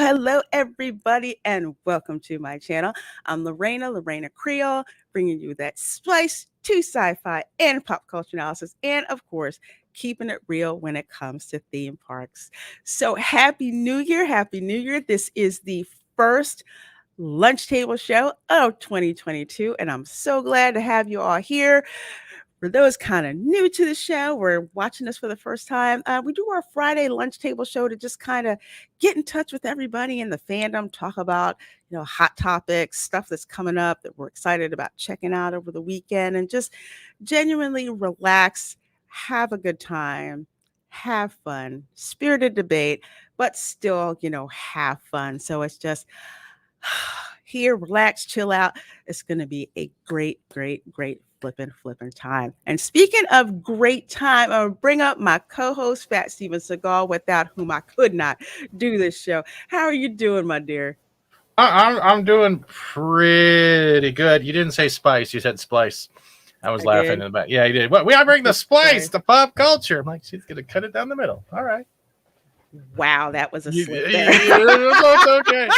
Hello, everybody, and welcome to my channel. I'm Reina Creole, bringing you that spice to sci-fi and pop culture analysis, and of course, keeping it real when it comes to theme parks. So Happy New Year. This is the first lunch table show of 2022, and I'm so glad to have you all here. For those kind of new to the show, we're watching this for the first time. We do our Friday lunch table show to just kind of get in touch with everybody in the fandom, talk about, hot topics, stuff that's coming up that we're excited about checking out over the weekend, and just genuinely relax, have a good time, have fun, spirited debate, but still, have fun. So it's just here, relax, chill out. It's going to be a great flipping time. And speaking of great time, I'll bring up my co-host, Fat Steven Seagal, without whom I could not do this show. How are you doing, my dear? I'm doing pretty good. You didn't say spice, you said splice. I was laughing in the back. Yeah, you did. Well, we gotta bring the splice to pop culture. I'm like, she's gonna cut it down the middle. All right. Wow, that was a slip there. That's okay.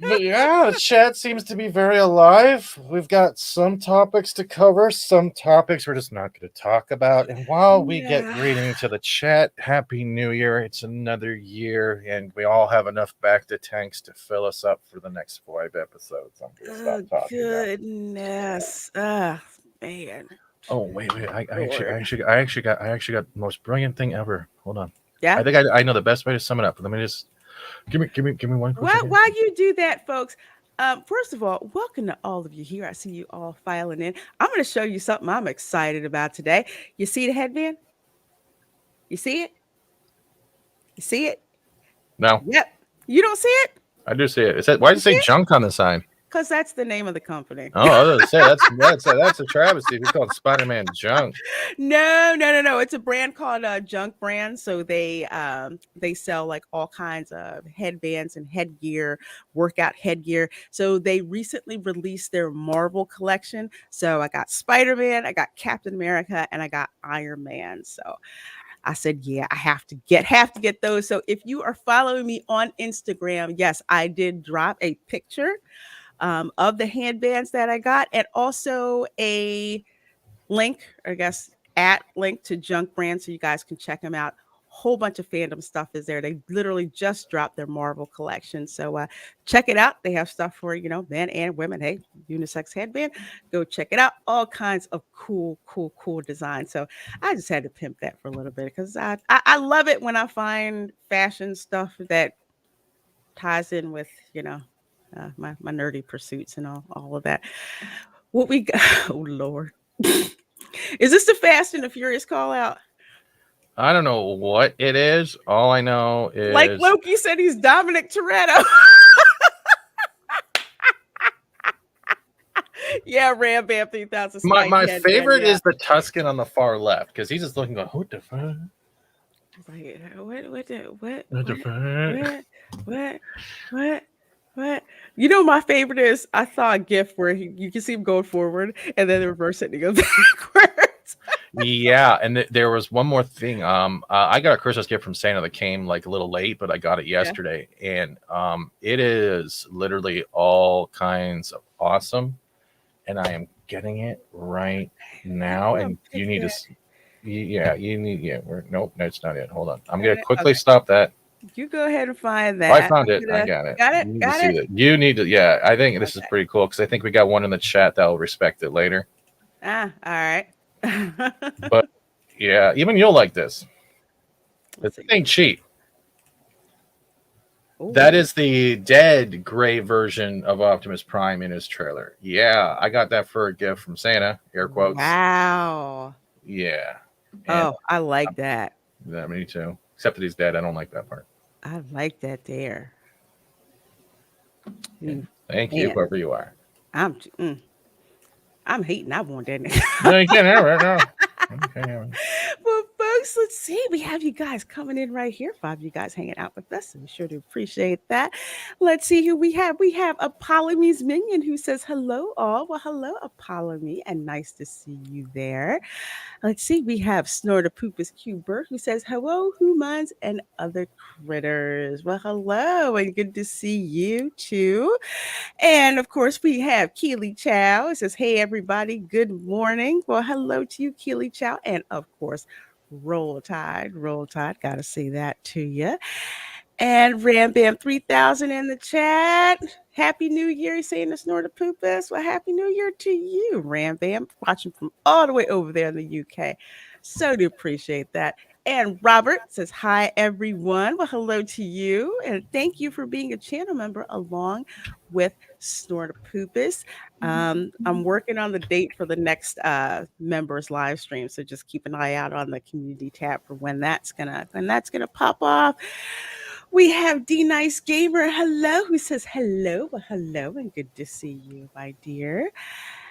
But yeah, the chat seems to be very alive. We've got some topics to cover, some topics we're just not going to talk about. And while we get greetings to the chat, Happy New Year. It's another year, and we all have enough back to tanks to fill us up for the next 5 episodes. I'm going to stop talking. Goodness. Man. Oh, wait. I actually got the most brilliant thing ever. Hold on. Yeah. I think I know the best way to sum it up. Let me just Give me one question. While you do that, folks, first of all, welcome to all of you here. I see you all filing in. I'm going to show you something I'm excited about today. You see the headband? You see it? You see it? No. Yep. You don't see it? I do see it. Why does it say junk on the sign? Because that's the name of the company. Oh, I was going to say that's a travesty. We call Spider-Man junk. No. It's a brand called Junk Brand. So they sell like all kinds of headbands and headgear, workout headgear. So they recently released their Marvel collection. So I got Spider-Man, I got Captain America, and I got Iron Man. So I said, yeah, I have to get those. So if you are following me on Instagram, yes, I did drop a picture of the handbands that I got, and also a link, I guess, link to Junk Brand, so you guys can check them out. Whole bunch of fandom stuff is there. They literally just dropped their Marvel collection, so check it out. They have stuff for men and women. Hey, unisex headband, go check it out. All kinds of cool designs. So I just had to pimp that for a little bit because I love it when I find fashion stuff that ties in with my nerdy pursuits and all of that. What we got? Oh Lord, is this the Fast and the Furious call out? I don't know what it is. All I know Like is Loki said, he's Dominic Toretto. Yeah, Ram Bam 3000 my Spike Headband. favorite Yeah. is the Tuscan on the far left because he's just looking going, what the fuck? It's like, what, What the fuck? what, what, what, what? You know, my favorite is I saw a GIF where you can see him going forward and then they reverse it and he goes backwards. Yeah, and there was one more thing. I got a Christmas gift from Santa that came like a little late, but I got it Yeah. yesterday, and it is literally all kinds of awesome, and I am getting it right You now. go And pick you need to, that. yeah, you need, yeah. Nope, that's not it. Hold on, I'm gonna Okay. quickly stop that. You go ahead and find Oh, I that. found I'm it. I gonna got it. got it, You need to got see it. that. You need to. Yeah, I think this is Okay. pretty cool because I think we got one in the chat that will respect it later. All right. But yeah, even you'll like this. This Let's see. ain't cheap. That Oh, is the dead gray version of Optimus Prime in his trailer. Yeah, I got that for a gift from Santa. Air quotes. wow. Yeah, and Oh, I like that. yeah, me too. Except that he's dead. I don't like that part. I like that there. And You thank you, man, whoever you are. I'm hating. I want that. No, you can't have it. No, you can't have it. Well, folks, let's see. We have you guys coming in right here. Five of you guys hanging out with us. I'm sure to appreciate that. Let's see who we have. We have Apollome's Minion who says hello, all. Well, hello, Apollomy, and nice to see you there. Let's see. We have Snortopoopus Cuber who says hello, humans and other critters. Well, hello, and good to see you too. And of course, we have Keely Chow. It says, hey, everybody, good morning. Well, hello to you, Keely Chow. And of course, Roll Tide. Got to say that to you. And Ram Bam 3000 in the chat. Happy New Year. He's saying the Snorter Poopus. Well, Happy New Year to you, Ram Bam. Watching from all the way over there in the UK. So do appreciate that. And Robert says, hi, everyone. Well, hello to you. And thank you for being a channel member along with Snorter Poopus. I'm working on the date for the next members live stream. So just keep an eye out on the community tab for when that's gonna pop off. We have D Nice Gamer, hello, who says hello, well, hello, and good to see you, my dear.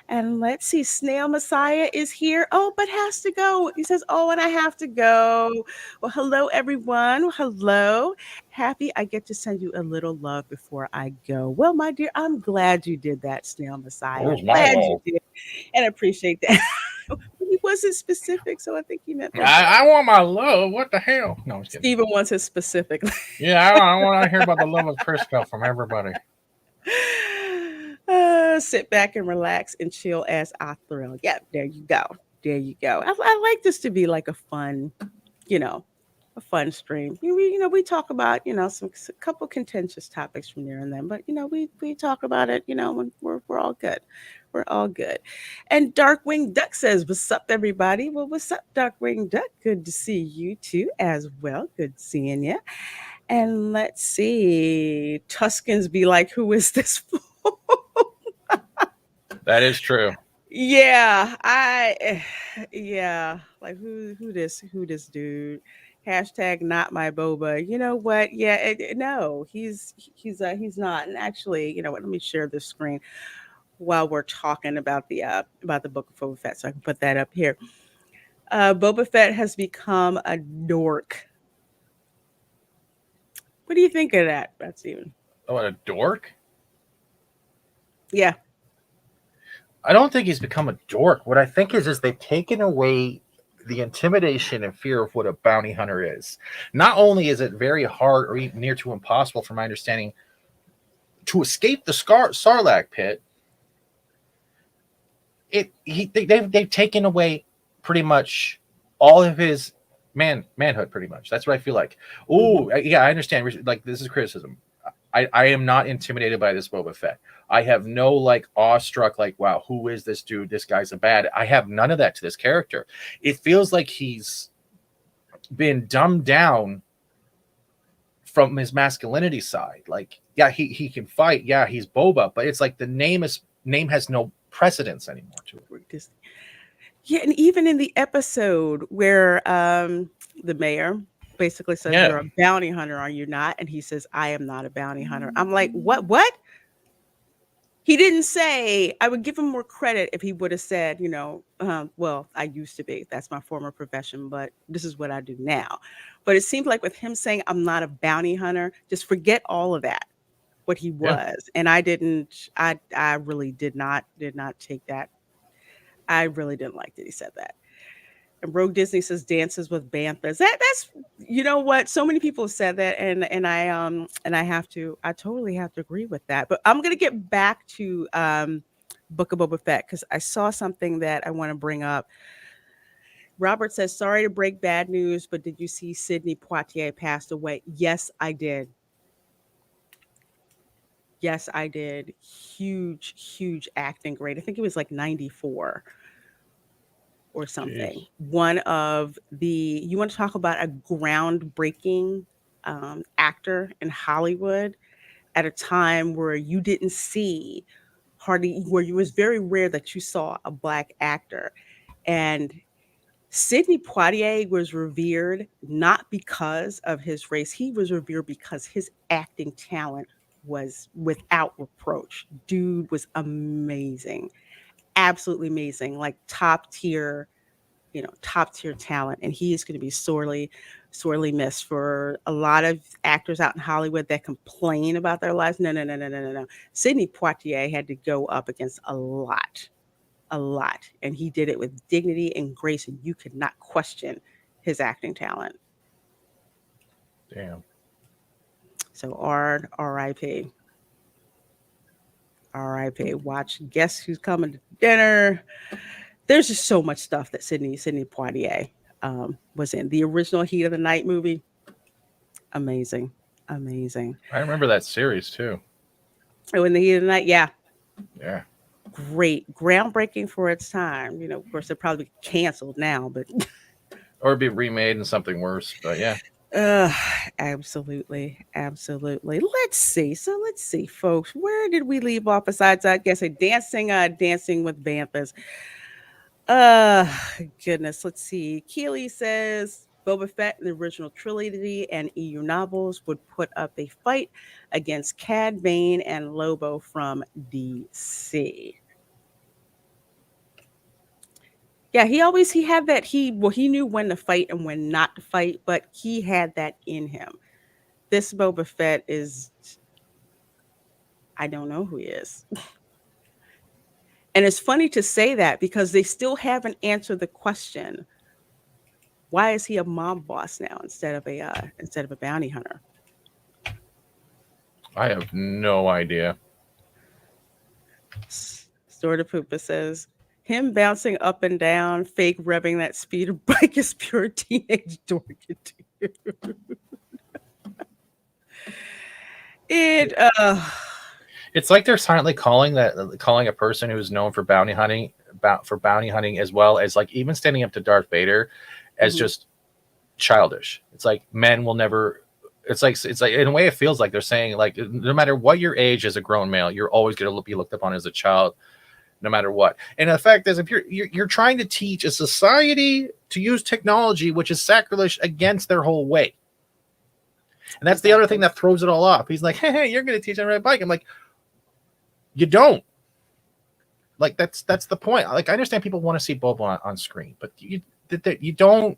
And let's see, Snail Messiah is here. Oh, but has to go. He says, oh, and I have to go. Well, hello, everyone. Well, hello. Happy I get to send you a little love before I go. Well, my dear, I'm glad you did that, Snail Messiah. Where's my Glad you love? did. And I appreciate that. He wasn't specific, so I think he meant like I want my love. What the hell? No, I'm just kidding. Steven wants it specific. Yeah, I want to hear about the love of Crisco from everybody. Sit back and relax and chill as I thrill. Yep, there you go. There you go. I like this to be like a fun, you know, a fun stream. We talk about, some a couple contentious topics from there and then, but we talk about it, when we're all good. We're all good. And Darkwing Duck says, what's up, everybody? Well, what's up, Darkwing Duck? Good to see you too as well. Good seeing you. And let's see. Tuscans be like, who is this for? That is true. Yeah, yeah, like who this dude? Hashtag not my boba. You know what? Yeah, no, he's not. And actually, you know what? Let me share this screen while we're talking about the Book of Boba Fett, so I can put that up here. Boba Fett has become a dork. What do you think of that, Steven? Oh, what a dork. Yeah. I don't think he's become a dork. What I think is they've taken away the intimidation and fear of what a bounty hunter is. Not only is it very hard or even near to impossible, from my understanding, to escape the Sarlacc pit, they've taken away pretty much all of his manhood. Pretty much, that's what I feel like. Oh, yeah, I understand. Like, this is criticism. I am not intimidated by this Boba Fett. I have no like awestruck, like, wow, who is this dude? This guy's a bad. I have none of that to this character. It feels like he's been dumbed down from his masculinity side. Like, yeah, he can fight. Yeah, he's Boba, but it's like the name has no precedence anymore to it. Disney. Yeah, and even in the episode where the mayor basically says, Yeah. "You're a bounty hunter, are you not?" And he says, "I am not a bounty hunter." I'm like, "What? What?" He didn't say. I would give him more credit if he would have said, "Well, I used to be. That's my former profession, but this is what I do now." But it seemed like with him saying, "I'm not a bounty hunter," just forget all of that. What he Yeah. was, and I didn't. I really did not take that. I really didn't like that he said that. And Rogue Disney says dances with banthas. That's you know what? So many people have said that, and I have to I totally have to agree with that. But I'm gonna get back to Book of Boba Fett because I saw something that I want to bring up. Robert says, "Sorry to break bad news, but did you see Sidney Poitier passed away?" Yes, I did. Yes, I did. Huge, huge acting grade. I think it was like 94 or something. Jeez. One of the you want to talk about a groundbreaking actor in Hollywood at a time where you didn't see hardly where it was very rare that you saw a black actor. And Sidney Poitier was revered not because of his race. He was revered because his acting talent was without reproach. Dude was amazing, absolutely amazing, like top tier talent, and he is going to be sorely missed. For a lot of actors out in Hollywood that complain about their lives, no, no, no, no, no, no, no. Sidney Poitier had to go up against a lot, and he did it with dignity and grace, and you could not question his acting talent. Damn. So R.I.P. R.I.P. Watch Guess Who's Coming to Dinner. There's just so much stuff that Sidney Poitier was in. The original Heat of the Night movie, amazing, amazing. I remember that series too. Oh, in the Heat of the Night, yeah, Yeah. great, groundbreaking for its time. Of course, they're probably canceled now, but Or be remade in something worse. But yeah. uh, absolutely, absolutely. Let's see, folks. Where did we leave off? Besides, I guess, dancing with Banthas. Uh, Goodness. Let's see. Keely says Boba Fett in the original trilogy and EU novels would put up a fight against Cad Bane and Lobo from DC. Yeah, he had that he knew when to fight and when not to fight, but he had that in him. This Boba Fett is I don't know who he is. And it's funny to say that because they still haven't answered the question, why is he a mob boss now instead of a bounty hunter? I have no idea. Sort of Poopa says him bouncing up and down, fake revving that speeder bike is pure teenage dorkitude. It It's like they're silently calling a person who's known for bounty hunting as well as like even standing up to Darth Vader as mhm, just childish. It's like men will never. It's like in a way it feels like they're saying like no matter what your age as a grown male, you're always going to be looked upon as a child, no matter what. And the fact is, if you're trying to teach a society to use technology, which is sacrilege against their whole way, and that's the other thing exactly. that throws it all off. He's like, hey, you're going to teach them to ride a bike. I'm like, you don't. Like that's the point. Like I understand people want to see Boba on screen, but you don't.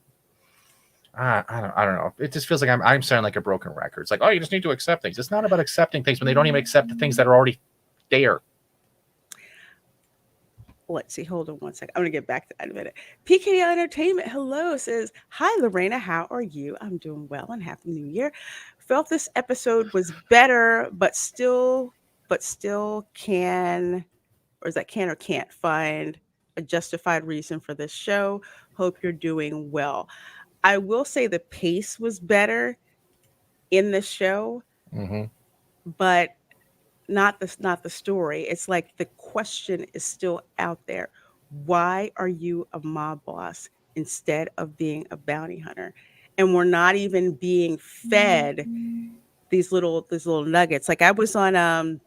I don't know. It just feels like I'm sounding like a broken record. It's like, oh, you just need to accept things. It's not about accepting things when they don't even accept the things that are already there. Let's see. Hold on one second. I'm gonna get back to that in a minute. PKL Entertainment, hello, says, "Hi Lorena, how are you? I'm doing well and happy new year. Felt this episode was better, but still can or is that can or can't find a justified reason for this show. Hope you're doing well." I will say the pace was better in the show, Mm-hmm. but not the story. It's like the question is still out there. Why are you a mob boss instead of being a bounty hunter? And we're not even being fed these little nuggets. Like I was on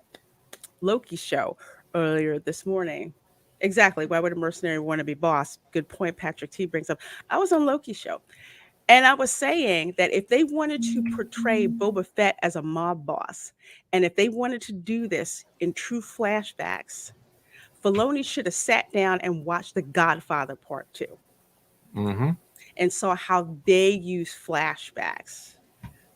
Loki's show earlier this morning. Exactly. Why would a mercenary want to be boss? Good point Patrick T brings up. I was on Loki's show and I was saying that if they wanted to portray Boba Fett as a mob boss, and if they wanted to do this in true flashbacks, Filoni should have sat down and watched The Godfather Part 2 Mm-hmm. and saw how they use flashbacks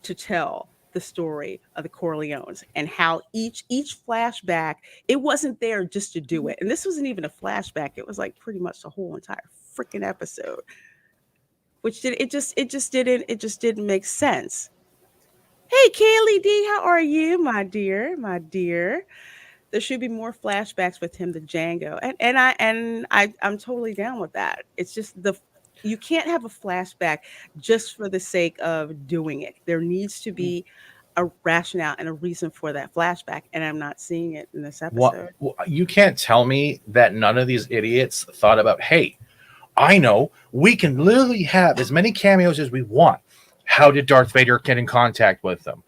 to tell the story of the Corleones and how each flashback, it wasn't there just to do it. And this wasn't even a flashback. It was like pretty much the whole entire freaking episode, which did it just didn't make sense. Hey Kaylee D, how are you, my dear? My dear. There should be more flashbacks with him than Django. I'm totally down with that. It's just the you can't have a flashback just for the sake of doing it. There needs to be a rationale and a reason for that flashback, and I'm not seeing it in this What episode. you can't tell me that none of these idiots thought about, hey, I know we can literally have as many cameos as we want. How did Darth Vader get in contact with them?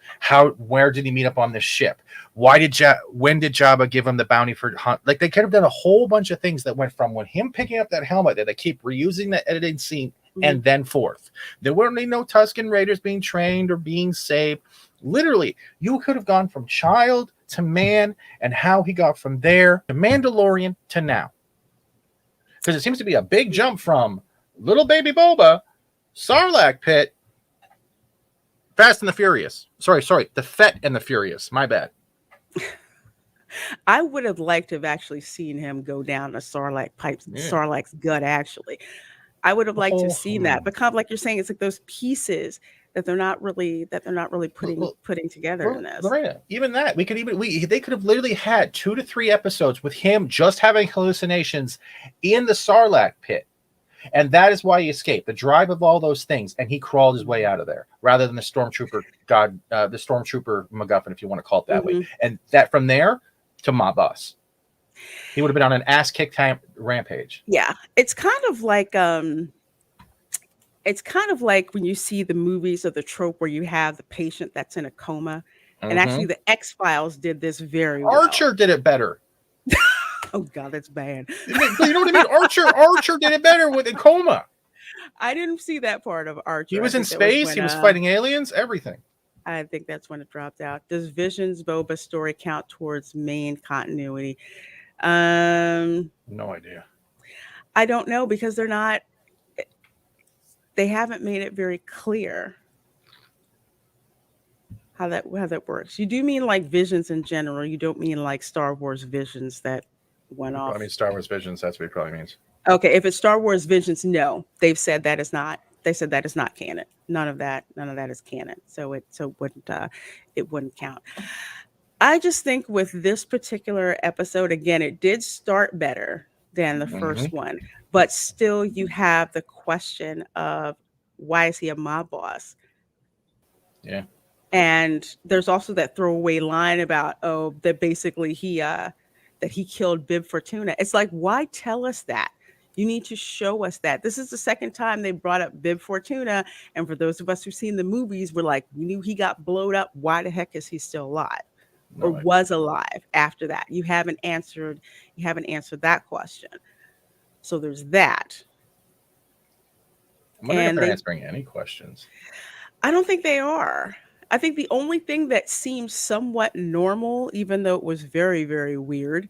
Where did he meet up on this ship? When did Jabba give him the bounty for hunt? Like they could have done a whole bunch of things that went from when him picking up that helmet that they keep reusing that edited scene and then forth. There weren't no Tuscan Raiders being trained or being saved. Literally, you could have gone from child to man and how he got from there to Mandalorian to now. Because it seems to be a big jump from little baby Boba, Sarlacc pit, Fast and the Furious. Sorry, the Fett and the Furious. My bad. I would have liked to have actually seen him go down a Sarlacc's gut. Actually, I would have liked to have seen that. But kind of like you're saying, it's like those pieces that they're not really putting together in this. Lorena, even that they could have literally had 2 to 3 episodes with him just having hallucinations in the Sarlacc pit. And that is why he escaped. The drive of all those things, and he crawled his way out of there, rather than the stormtrooper MacGuffin, if you want to call it that way. And that from there to my boss, he would have been on an ass kick time rampage. Yeah, it's kind of like when you see the movies of the trope where you have the patient that's in a coma, and actually the X-Files did this very well. Archer did it better. Oh God, that's bad. You know what I mean? Archer did it better with a coma. I didn't see that part of Archer. He was in space. He was fighting aliens. Everything. I think that's when it dropped out. Does Vision's Boba story count towards main continuity? No idea. I don't know because they haven't made it very clear how that works. You do mean like visions in general. You don't mean like Star Wars visions that went off. I mean Star Wars visions. That's what he probably means. Okay, if it's Star Wars visions, no, they've said that is not. They said that is not canon. None of that is canon. So it wouldn't count. I just think with this particular episode, again, it did start better than the first one, but still you have the question of why is he a mob boss? Yeah. And there's also that throwaway line about that basically he killed Bib Fortuna. It's like, why tell us that? You need to show us that. This is the second time they brought up Bib Fortuna, and for those of us who've seen the movies, we're like, we knew he got blowed up. Why the heck is he still alive? Or was alive after that? You haven't answered that question. So there's that. I'm wondering if they're answering any questions. I don't think they are. I think the only thing that seems somewhat normal, even though it was very, very weird,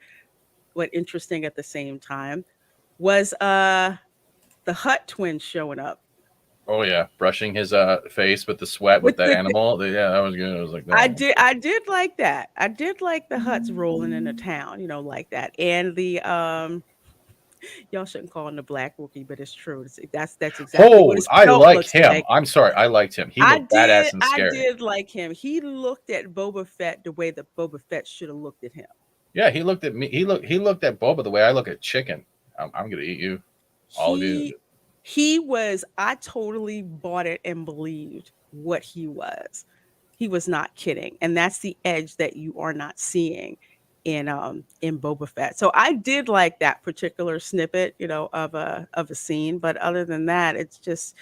but interesting at the same time, was the Hutt twins showing up. Oh yeah, brushing his face with the sweat with that animal. Yeah, that was good. I was like, no. I did like that. I did like the Hutts rolling into town, like that. And the y'all shouldn't call him the Black Wookiee, but it's true. That's exactly what his I liked him. Like. I'm sorry, I liked him. He looked badass and scary. I did like him. He looked at Boba Fett the way that Boba Fett should have looked at him. Yeah, he looked at me. He looked at Boba the way I look at chicken. I'm gonna eat you, all of you. I totally bought it and believed what he was. He was not kidding. And that's the edge that you are not seeing in Boba Fett. So I did like that particular snippet, of a scene. But other than that, it's just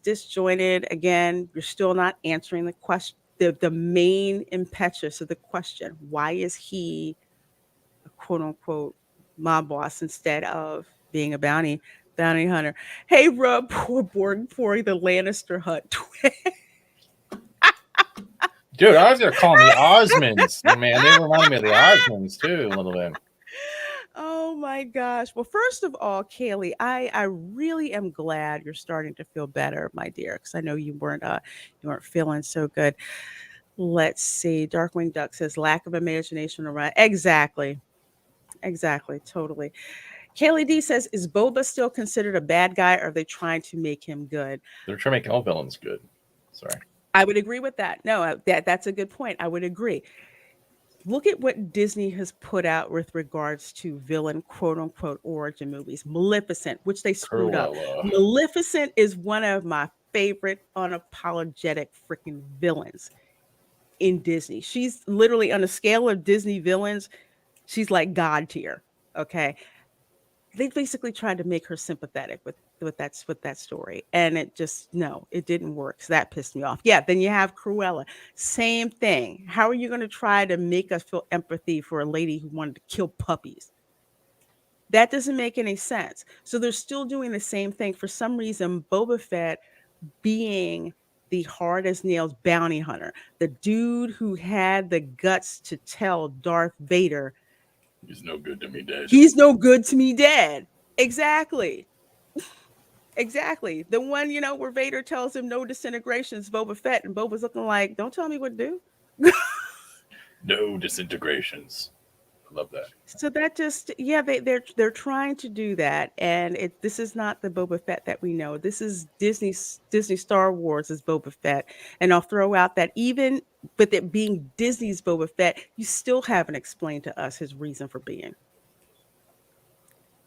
disjointed. Again, you're still not answering the question, the main impetus of the question. Why is he a quote unquote mob boss instead of being a bounty hunter. Hey, Rub, poor Borg pouring the Lannister hut. Dude, I was gonna call them the Osmonds. Man, they reminded me of the Osmonds too, a little bit. Oh my gosh. Well, first of all, Kaylee, I really am glad you're starting to feel better, my dear, because I know you weren't feeling so good. Let's see. Darkwing Duck says lack of imagination around. Exactly. Exactly. Totally. Kaylee D says, is Boba still considered a bad guy, or are they trying to make him good? They're trying to make all villains good. Sorry. I would agree with that. No, that's a good point. I would agree. Look at what Disney has put out with regards to villain quote unquote origin movies. Maleficent, which they screwed up. Cruella. Maleficent is one of my favorite unapologetic freaking villains in Disney. She's literally on a scale of Disney villains, she's like God tier. Okay. They basically tried to make her sympathetic with that story, and it just no, it didn't work. So that pissed me off. Yeah, then you have Cruella, same thing. How are you going to try to make us feel empathy for a lady who wanted to kill puppies? That doesn't make any sense. So they're still doing the same thing. For some reason, Boba Fett being the hard as nails bounty hunter, the dude who had the guts to tell Darth Vader, He's no good to me, Dad. he's no good to me dead. Exactly. Exactly. The one, where Vader tells him no disintegrations, Boba Fett, and Boba's looking like, don't tell me what to do. No disintegrations. I love that. So that just, yeah, they're trying to do that, and this is not the Boba Fett that we know. This is Disney Star Wars is Boba Fett, and I'll throw out that even with it being Disney's Boba Fett, you still haven't explained to us his reason for being.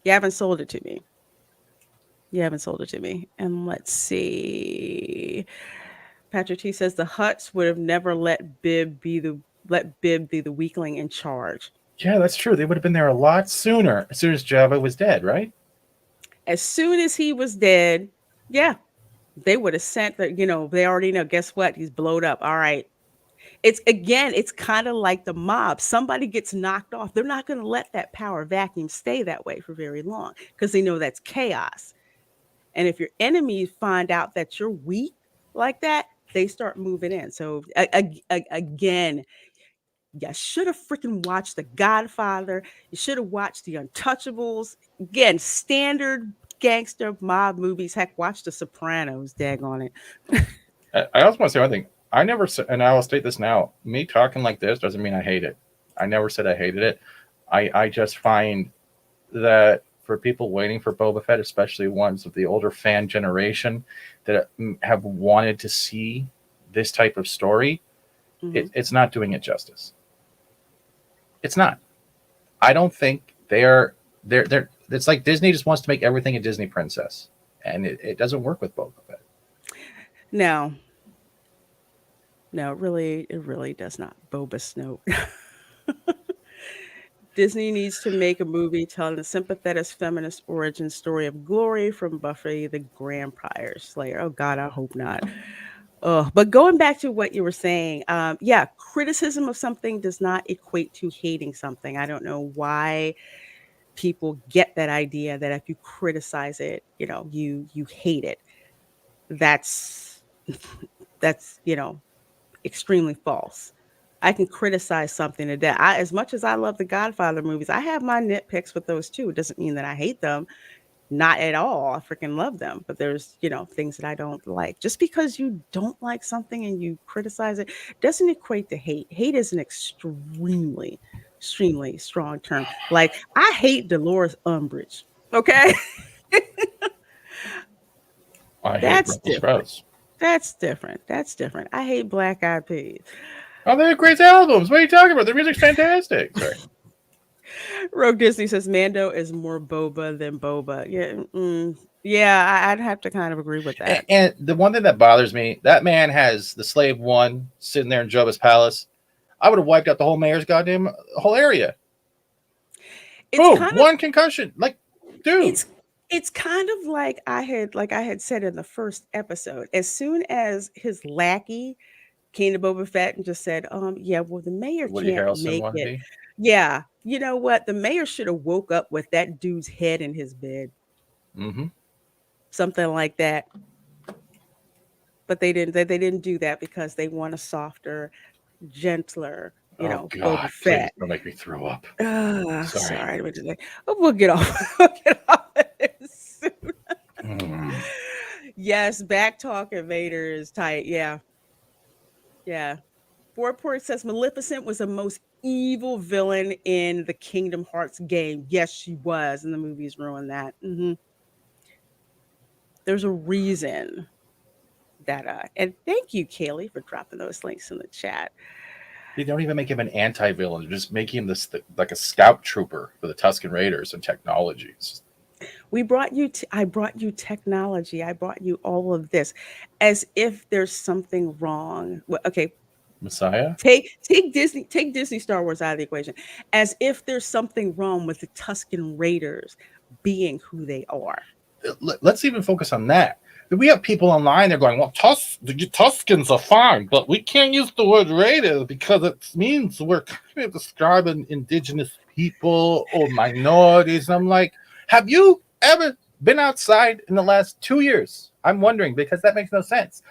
You haven't sold it to me. You haven't sold it to me. And let's see. Patrick T says the Huts would have never let Bib be the weakling in charge. Yeah, that's true. They would have been there a lot sooner. As soon as Java was dead, right? As soon as he was dead, yeah, they would have sent they already know, guess what? He's blowed up. All right. It's kind of like the mob. Somebody gets knocked off. They're not going to let that power vacuum stay that way for very long because they know that's chaos. And if your enemies find out that you're weak like that, they start moving in. So again, you should have freaking watched The Godfather. You should have watched The Untouchables. Again, standard gangster mob movies. Heck, watch The Sopranos. Dag on it. I also want to say one thing. I never said, and I will state this now. Me talking like this doesn't mean I hate it. I never said I hated it. I just find that for people waiting for Boba Fett, especially ones of the older fan generation that have wanted to see this type of story, it's not doing it justice. It's not. I don't think they're. It's like Disney just wants to make everything a Disney princess, and it doesn't work with Boba Fett. No, no, it really does not. Boba Snoke. Disney needs to make a movie telling a sympathetic feminist origin story of glory from Buffy the Vampire Slayer. Oh God, I hope not. Oh, but going back to what you were saying, yeah, criticism of something does not equate to hating something. I don't know why people get that idea that if you criticize it, you hate it. That's that's extremely false. I can criticize something to that. As much as I love the Godfather movies, I have my nitpicks with those too. It doesn't mean that I hate them. Not at all. I freaking love them. But there's, things that I don't like. Just because you don't like something and you criticize it doesn't equate to hate. Hate is an extremely strong term. Like, I hate Dolores Umbridge. Okay? I hate That's Brussels different. sprouts. That's different. That's different. I hate Black Eyed Peas. Oh, they have great albums. What are you talking about? Their music's fantastic. Sorry. Rogue Disney says Mando is more Boba than Boba. Yeah, yeah, I'd have to kind of agree with that. And the one thing that bothers me, that man has the slave one sitting there in Jabba's palace. I would have wiped out the whole mayor's goddamn whole area. It's Boom, kind of one concussion. Like, dude. it's kind of like I had said in the first episode. As soon as his lackey came to Boba Fett and just said, yeah, well, the mayor Woody can't Harrelson make one it. be? Yeah. You know what? The mayor should have woke up with that dude's head in his bed. Mm-hmm. Something like that. But they didn't they didn't do that because they want a softer, gentler, Oh Boba God, please Fett. don't make me throw up. Sorry. Sorry. We'll get off. We'll get off of this soon. Mm. Yes, back talking Vader is tight. Yeah. Yeah. Foreport says Maleficent was the most evil villain in the Kingdom Hearts game. Yes, she was, and the movies ruined that. There's a reason that, and thank you, Kaylee, for dropping those links in the chat. They don't even make him an anti-villain. They're just making him this like a scout trooper for the Tuscan Raiders and technologies. I brought you technology. I brought you all of this as if there's something wrong. Well, okay, Messiah. take Disney Star Wars out of the equation. As if there's something wrong with the Tuscan Raiders being who they are. Let's even focus on that. We have people online. They're going, "Well, the Tuscans are fine, but we can't use the word Raiders because it means we're kind of describing indigenous people or minorities." And I'm like, "Have you ever been outside in the last 2 years?" I'm wondering because that makes no sense.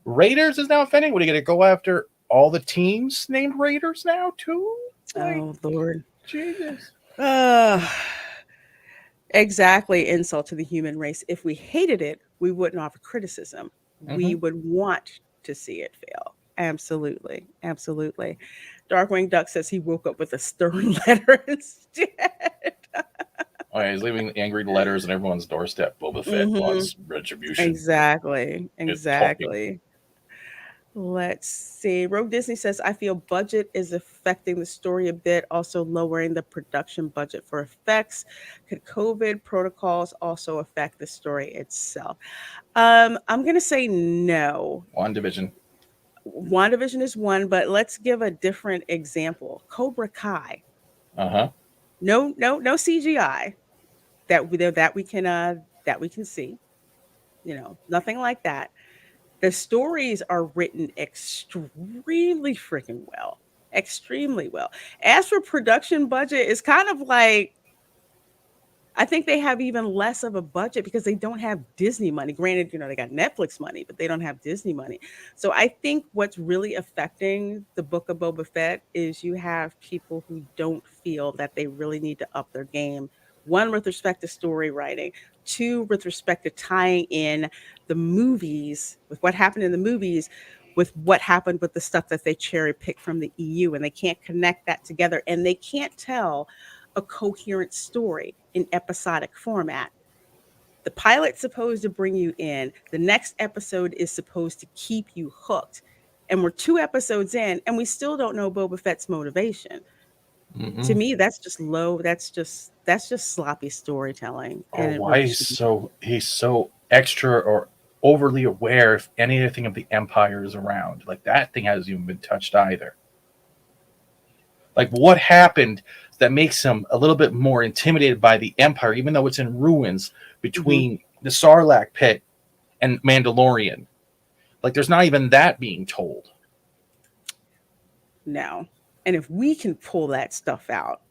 Raiders is now offending. What are you going to go after all the teams named Raiders now too? Like, Oh Lord. Jesus. Uh, exactly, insult to the human race. If we hated it, we wouldn't offer criticism. Mm-hmm. We would want to see it fail. Absolutely. Absolutely. Darkwing Duck says he woke up with a stern letter instead. Oh, yeah, he's leaving angry letters on everyone's doorstep. Boba Fett Hmm. wants retribution. Exactly. It's talking. Exactly. Let's see. Rogue Disney says, I feel budget is affecting the story a bit, also lowering the production budget for effects. Could COVID protocols also affect the story itself? I'm going to say no. WandaVision. WandaVision is one, but let's give a different example. Cobra Kai. Uh-huh. No CGI that we can see. Nothing like that. The stories are written extremely freaking well. Extremely well. As for production budget, it's kind of like I think they have even less of a budget because they don't have Disney money. Granted, they got Netflix money, but they don't have Disney money. So I think what's really affecting the Book of Boba Fett is you have people who don't feel that they really need to up their game. One, with respect to story writing. Two, with respect to tying in the movies with what happened in the movies with what happened with the stuff that they cherry picked from the EU. And they can't connect that together. And they can't tell a coherent story in episodic format. The pilot's supposed to bring you in. The next episode is supposed to keep you hooked. And we're 2 episodes in and we still don't know Boba Fett's motivation. To Mm-mm. me, that's just low. That's just sloppy storytelling. Or And it why really shouldn't be. he's so extra or overly aware if anything of the Empire is around. Like that thing hasn't even been touched either. Like what happened that makes him a little bit more intimidated by the Empire, even though it's in ruins Hmm. between the Sarlacc pit and Mandalorian. Like there's not even that being told. No. And if we can pull that stuff out,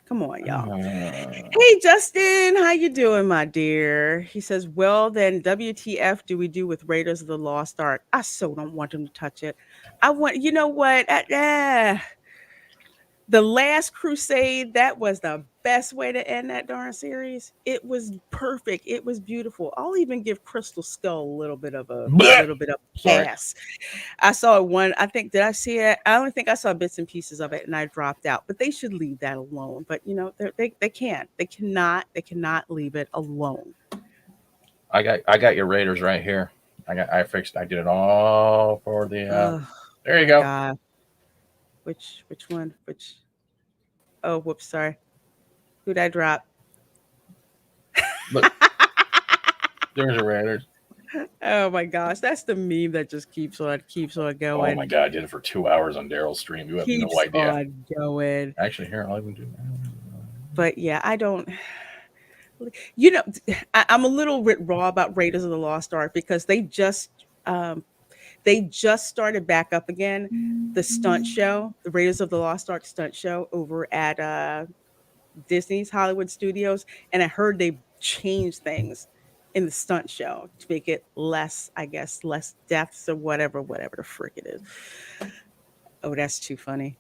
come on, y'all. Uh, Hey Justin, how you doing, my dear? He says, "Well, then, WTF do we do with Raiders of the Lost Ark? I so don't want them to touch it. I want, you know what? The Last Crusade. That was the best way to end that darn series. It was perfect. It was beautiful. I'll even give Crystal Skull a bleh! little bit of Sorry. pass. I saw one. I think did I see it? I only think I saw bits and pieces of it, and I dropped out. But they should leave that alone. But they can't. They cannot leave it alone. I got your Raiders right here. I did it all for the Oh there you my go. god. Which one? Which? Oh, whoops. Sorry. Who'd I drop? Look, there's your Raiders. Oh my gosh, that's the meme that just keeps on Oh my going. god, I did it for 2 hours on Daryl's stream. You have no Keeps idea. on going. Actually, here I'll even do But yeah, I don't. You know, I'm a little bit raw about Raiders of the Lost Ark because um They just started back up again, the stunt show, the Raiders of the Lost Ark stunt show over at Disney's Hollywood Studios, and I heard they changed things in the stunt show to make it less, I guess, less deaths or whatever the frick it is. Oh, that's too funny.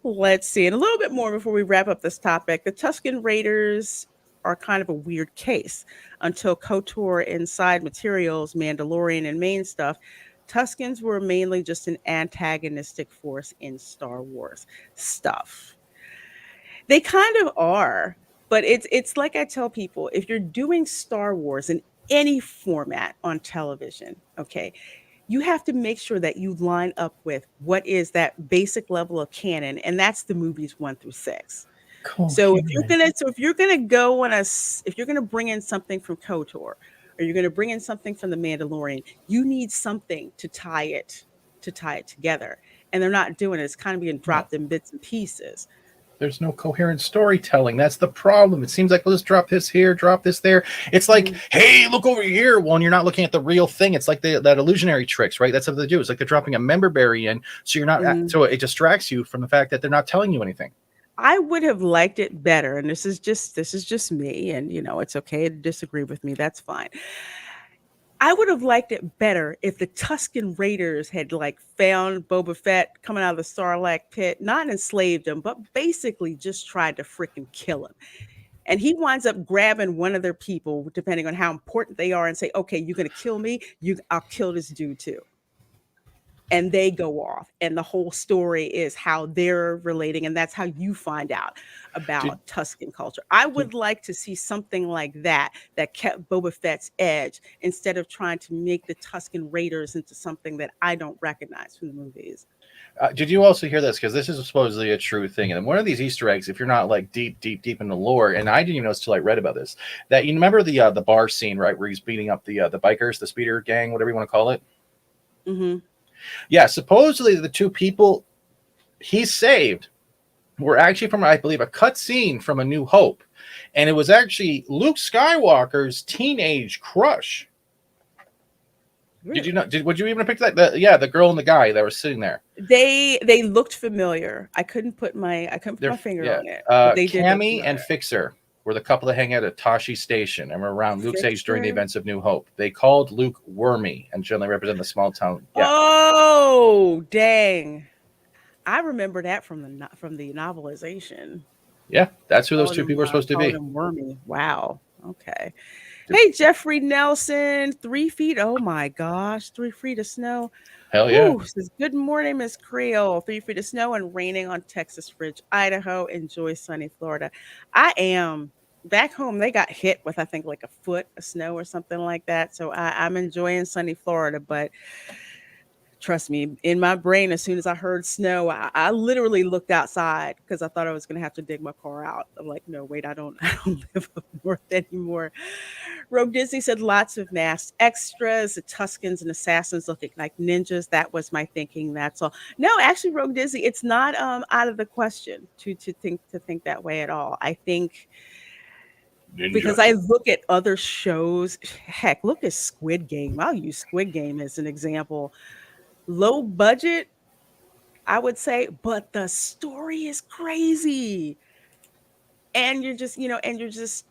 Let's see. And a little bit more before we wrap up this topic. The Tuscan Raiders are kind of a weird case. Until KOTOR inside materials, Mandalorian and main stuff, Tuscans were mainly just an antagonistic force in Star Wars stuff. They kind of are, but it's like I tell people, if you're doing Star Wars in any format on television, okay, you have to make sure that you line up with what is that basic level of canon, and that's the movies 1 through 6. So if you're gonna go on if you're gonna bring in something from KOTOR, or you're gonna bring in something from the Mandalorian, you need something to tie it together. And they're not doing it. It's kind of being No, dropped in bits and pieces. there's no coherent storytelling. That's the problem. It seems like we'll just drop this here, drop this there. It's like, Mhm. hey, look over here. Well, and you're not looking at the real thing. It's like that illusionary tricks, right? That's what they do. It's like they're dropping a member berry in, so you're not. Mhm. So it distracts you from the fact that they're not telling you anything. I would have liked it better, and this is just me, and it's okay to disagree with me. That's fine. I would have liked it better if the Tuscan Raiders had like found Boba Fett coming out of the Sarlacc pit, not enslaved him, but basically just tried to freaking kill him. And he winds up grabbing one of their people, depending on how important they are, and say, "Okay, you're gonna kill me. I'll kill this dude too." And they go off, and the whole story is how they're relating, and that's how you find out Did, about Tuscan culture. I did would like to see something like that that kept Boba Fett's edge, instead of trying to make the Tuscan Raiders into something that I don't recognize from the movies. did you also hear this? Because this is supposedly a true thing. And one of these Easter eggs, if you're not like deep in the lore, and I didn't even notice till I read about this, that you remember the bar scene, right, where he's beating up the bikers, the speeder gang, whatever you want to call it. Hmm. Yeah, supposedly the two people he saved were actually from, I believe, a cut scene from A New Hope, and it was actually Luke Skywalker's teenage crush. Did you Really? not? Would you even pick that? Yeah, the girl and the guy that were sitting there. They looked familiar. I couldn't put They're my finger yeah. on it, but they did look Cammy and familiar. Fixer were the couple that hang out at Tashi Station and were around Luke's age during the Fixer. events of New Hope. They called Luke Wormy and generally represent the small town. Yeah, Oh, dang. I remember that from from the novelization. yeah, that's who those two people are supposed to Calling be. him Wormy. Wow. Okay. Hey, Jeffrey Nelson, 3 feet. Oh my gosh, 3 feet of snow. Hell yeah. Whew, says, good morning, Miss Creole. 3 feet of snow and raining on Texas Ridge, Idaho. Enjoy sunny Florida. I am back home. They got hit with, I think, like a foot of snow or something like that. So I'm enjoying sunny Florida, but trust me, in my brain, as soon as I heard snow, I literally looked outside because I thought I was going to have to dig my car out. I'm like, no, wait, I don't live up north anymore. Rogue Disney said lots of masked extras, the Tuscans and assassins looking like ninjas. That was my thinking. That's all. No, actually, Rogue Disney, it's not out of the question to think that way at all. I think Ninja. because I look at other shows, heck, look at Squid Game. I'll use Squid Game as an example. Low budget, I would say, but the story is crazy. And you're just, you're just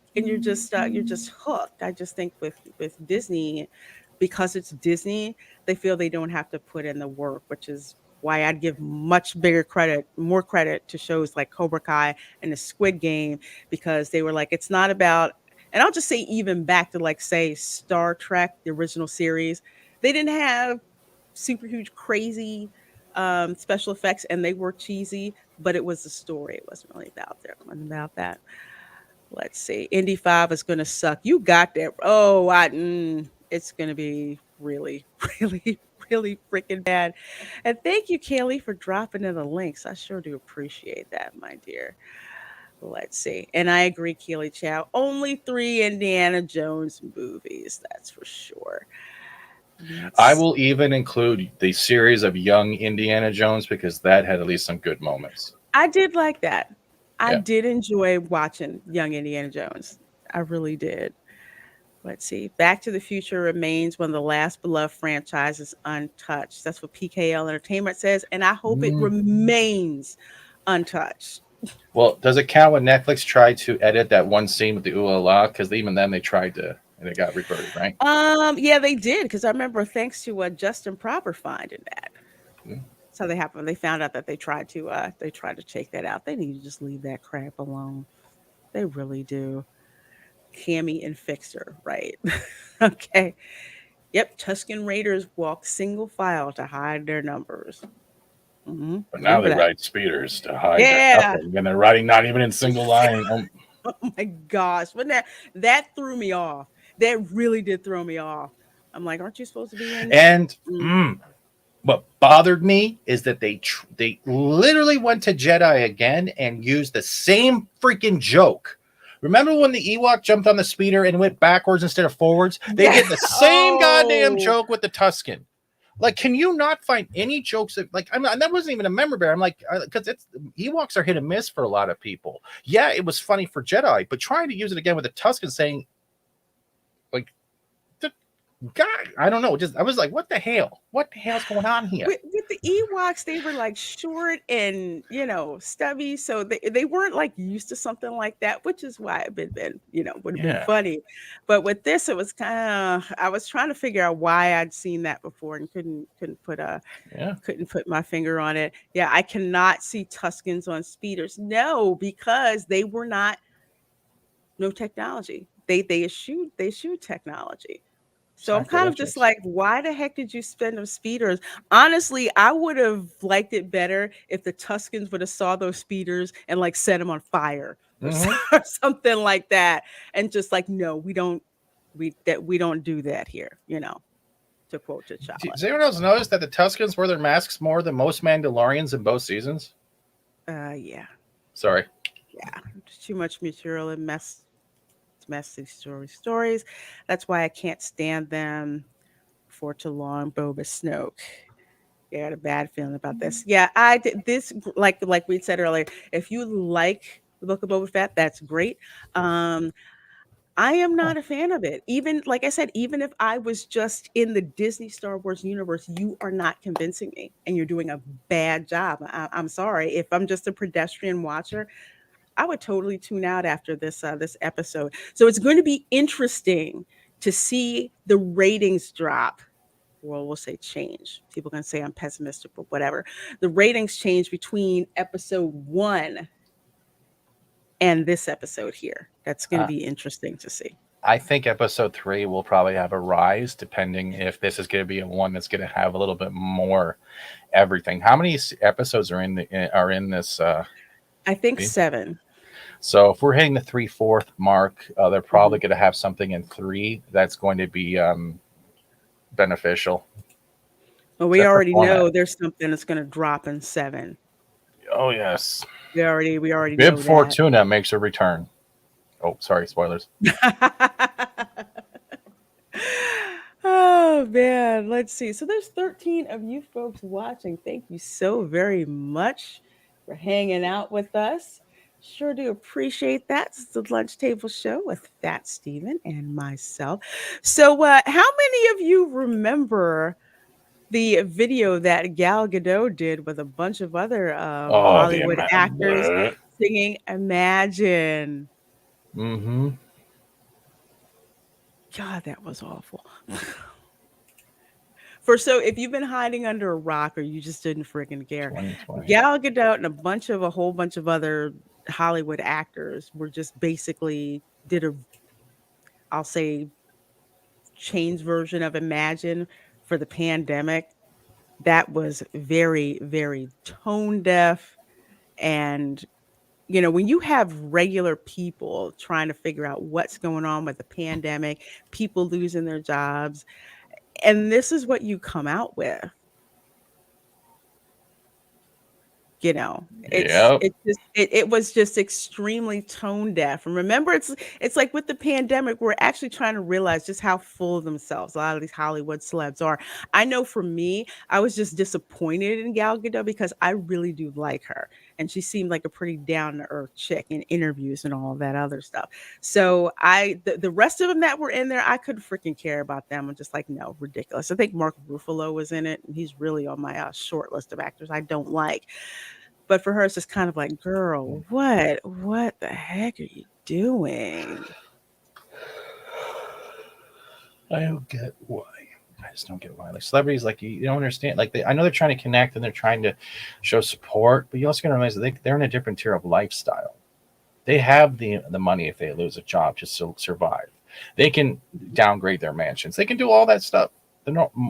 hooked. I just think with Disney, because it's Disney, they feel they don't have to put in the work, which is why I'd give much bigger credit, more credit to shows like Cobra Kai and the Squid Game, because they were like, it's not about, and I'll just say even back to like say Star Trek, the original series, they didn't have super huge crazy special effects, and they were cheesy, but it was the story. It wasn't really about there. It wasn't about that. Let's see. Indy 5 is going to suck. You got that. Oh, it's going to be really, really, really freaking bad. And thank you, Kaylee, for dropping in the links. I sure do appreciate that, my dear. Let's see. And I agree, Keely Chow. Only 3 Indiana Jones movies. That's for sure. I Let's will even include the series of Young Indiana Jones because that had at least some good moments. I did like that. I Yeah. did enjoy watching Young Indiana Jones. I really did. Let's see. Back to the Future remains one of the last beloved franchises untouched. That's what PKL Entertainment says, and I hope it Mm. remains untouched. Well, does it count when Netflix tried to edit that one scene with the ooh la la? Because even then they tried to, and it got reverted, right? Yeah, they did because I remember thanks to Justin Proper finding that. Mm. So they happened. They found out that they tried to take that out. They need to just leave that crap alone. They really do. Cammy and Fixer, right? Okay. Yep. Tuscan Raiders walk single file to hide their numbers. But now Remember they that? ride speeders to hide their Yeah. nothing, and they're riding not even in single line. Oh my gosh. When that threw me off. That really did throw me off. I'm like, aren't you supposed to be in? And Mm. what bothered me is that they literally went to Jedi again and used the same freaking joke. Remember when the Ewok jumped on the speeder and went backwards instead of forwards? They Yeah. did the same goddamn Oh. joke with the Tuscan. Like, can you not find any jokes that, like, I mean, that wasn't even a memory bear. I'm like, because it's Ewoks are hit and miss for a lot of people. Yeah, it was funny for Jedi, but trying to use it again with the Tuscan saying, like, God, I don't know. Just I was like, what the hell? What the hell's going on here? With the Ewoks, they were like short and stubby, so they weren't like used to something like that, which is why it been would have been Yeah, funny. But with this, it was kind of I was trying to figure out why I'd seen that before and yeah. couldn't put my finger on it. Yeah, I cannot see Tuscans on speeders. No, because they were not no technology. They eschewed technology. So I'm kind of just Sacrilegious. like, why the heck did you spend them speeders? Honestly, I would have liked it better if the Tuscans would have saw those speeders and like set them on fire or, Mm-hmm. or something like that, and just like, no, we don't do that here, to quote T'Challa. Does anyone else notice that the Tuscans wear their masks more than most Mandalorians in both seasons? Yeah, Sorry. yeah, there's too much material and messy stories. That's why I can't stand them for too long. Boba Snoke. Yeah, I had a bad feeling about this. Yeah, I did this like we said earlier. If you like the Book of Boba Fett, that's great. Um, I am not a fan of it. Even like I said, even if I was just in the Disney Star Wars universe, you are not convincing me, and you're doing a bad job. I'm sorry. If I'm just a pedestrian watcher, I would totally tune out after this episode. So it's going to be interesting to see the ratings drop. Well, we'll say change. People can say I'm pessimistic, but whatever. The ratings change between episode 1 and this episode here. That's going to Uh, be interesting to see. I think episode 3 will probably have a rise, depending if this is going to be a one that's going to have a little bit more everything. How many episodes are in this? I think Thing? 7. So if we're hitting the 3/4 mark, they're Mhm. probably going to have something in 3 that's going to be beneficial. Well, we Except for already format. know there's something that's going to drop in 7. Oh yes, We already Bib know that. Fortuna makes a return. Oh, sorry, spoilers. Oh man, let's see. So there's 13 of you folks watching. Thank you so very much for hanging out with us. Sure do appreciate that. It's the lunch table show with Fat Steven and myself. So how many of you remember the video that Gal Gadot did with a bunch of other Oh, the Hollywood actors amount. singing Imagine? Mm-hmm. God, that was awful. For so if you've been hiding under a rock or you just didn't freaking care, 2020. Gal Gadot and a whole bunch of other Hollywood actors were just basically did a I'll say changed version of Imagine for the pandemic. That was very, very tone deaf. And when you have regular people trying to figure out what's going on with the pandemic, people losing their jobs, and this is what you come out with. Yep. It was just extremely tone deaf. And remember, it's like with the pandemic, we're actually trying to realize just how full of themselves a lot of these Hollywood celebs are. I know for me, I was just disappointed in Gal Gadot because I really do like her. and she seemed like a pretty down to earth chick in interviews and all that other stuff. So the rest of them that were in there, I couldn't freaking care about them. I'm just like, no, ridiculous. I think Mark Ruffalo was in it, and he's really on my short list of actors I don't like. But for her, it's just kind of like, girl, what the heck are you doing? I don't get why. I just don't get why. Like celebrities, like you don't understand. Like I know they're trying to connect and they're trying to show support, but you also got to realize that they're in a different tier of lifestyle. They have the money if they lose a job to survive. They can downgrade their mansions. They can do all that stuff.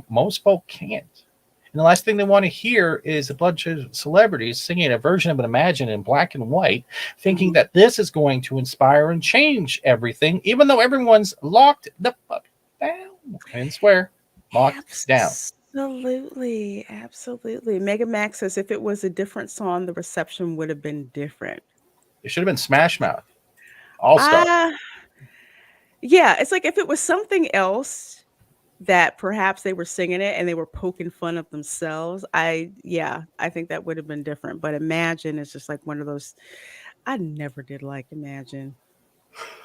Most folk can't. And the last thing they want to hear is a bunch of celebrities singing a version of an Imagine in black and white, thinking Mhm. that this is going to inspire and change everything, even though everyone's locked the fuck down. And swear, locked down. Absolutely, absolutely. Mega Max says if it was a different song, the reception would have been different. It should have been Smash Mouth, All Star. Ah, yeah, it's like if it was something else that perhaps they were singing it and they were poking fun of themselves, yeah, I think that would have been different. But Imagine is just like one of those. I never did like Imagine.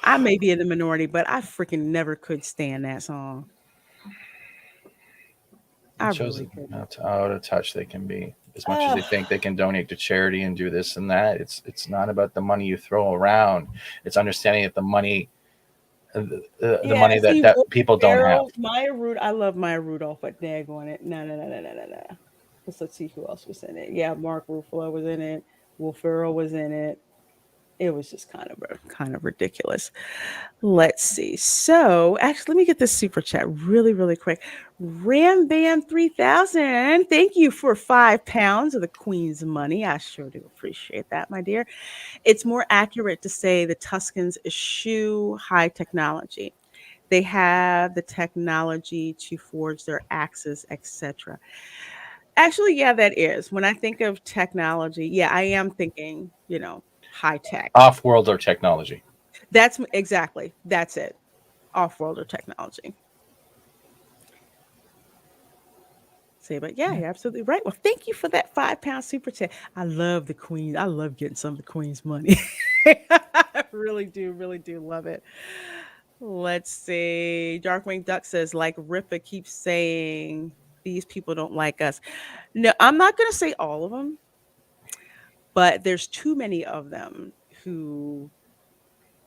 I may be in the minority, but I freaking never could stand that song. I It shows really couldn't. how out of touch they can be. As much as Ugh. they think they can donate to charity and do this and that, it's not about the money you throw around. It's understanding that the Yeah, money that see, that Will people don't have. Ferrell, Maya Rudolph. I love Maya Rudolph, but daggone it. No, no, no, no, no, no, no. Let's see who else was in it. Yeah, Mark Ruffalo was in it. Will Ferrell was in it. It was just kind of ridiculous. Let's see. So, actually, let me get this super chat really, really quick. Ram Bam 3000. Thank you for £5 of the Queen's money. I sure do appreciate that, my dear. It's more accurate to say the Tuscans eschew high technology. They have the technology to forge their axes, etc. Actually, yeah, that is. When I think of technology, yeah, I am thinking, high tech. Off world or technology. Exactly. That's it. Off-worlder technology. Say, but yeah, Yeah. you're absolutely right. Well, thank you for that £5 super chat. I love the Queen. I love getting some of the Queen's money. I really do love it. Let's see. Darkwing Duck says, like Rippa keeps saying, these people don't like us. No, I'm not going to say all of them, but there's too many of them who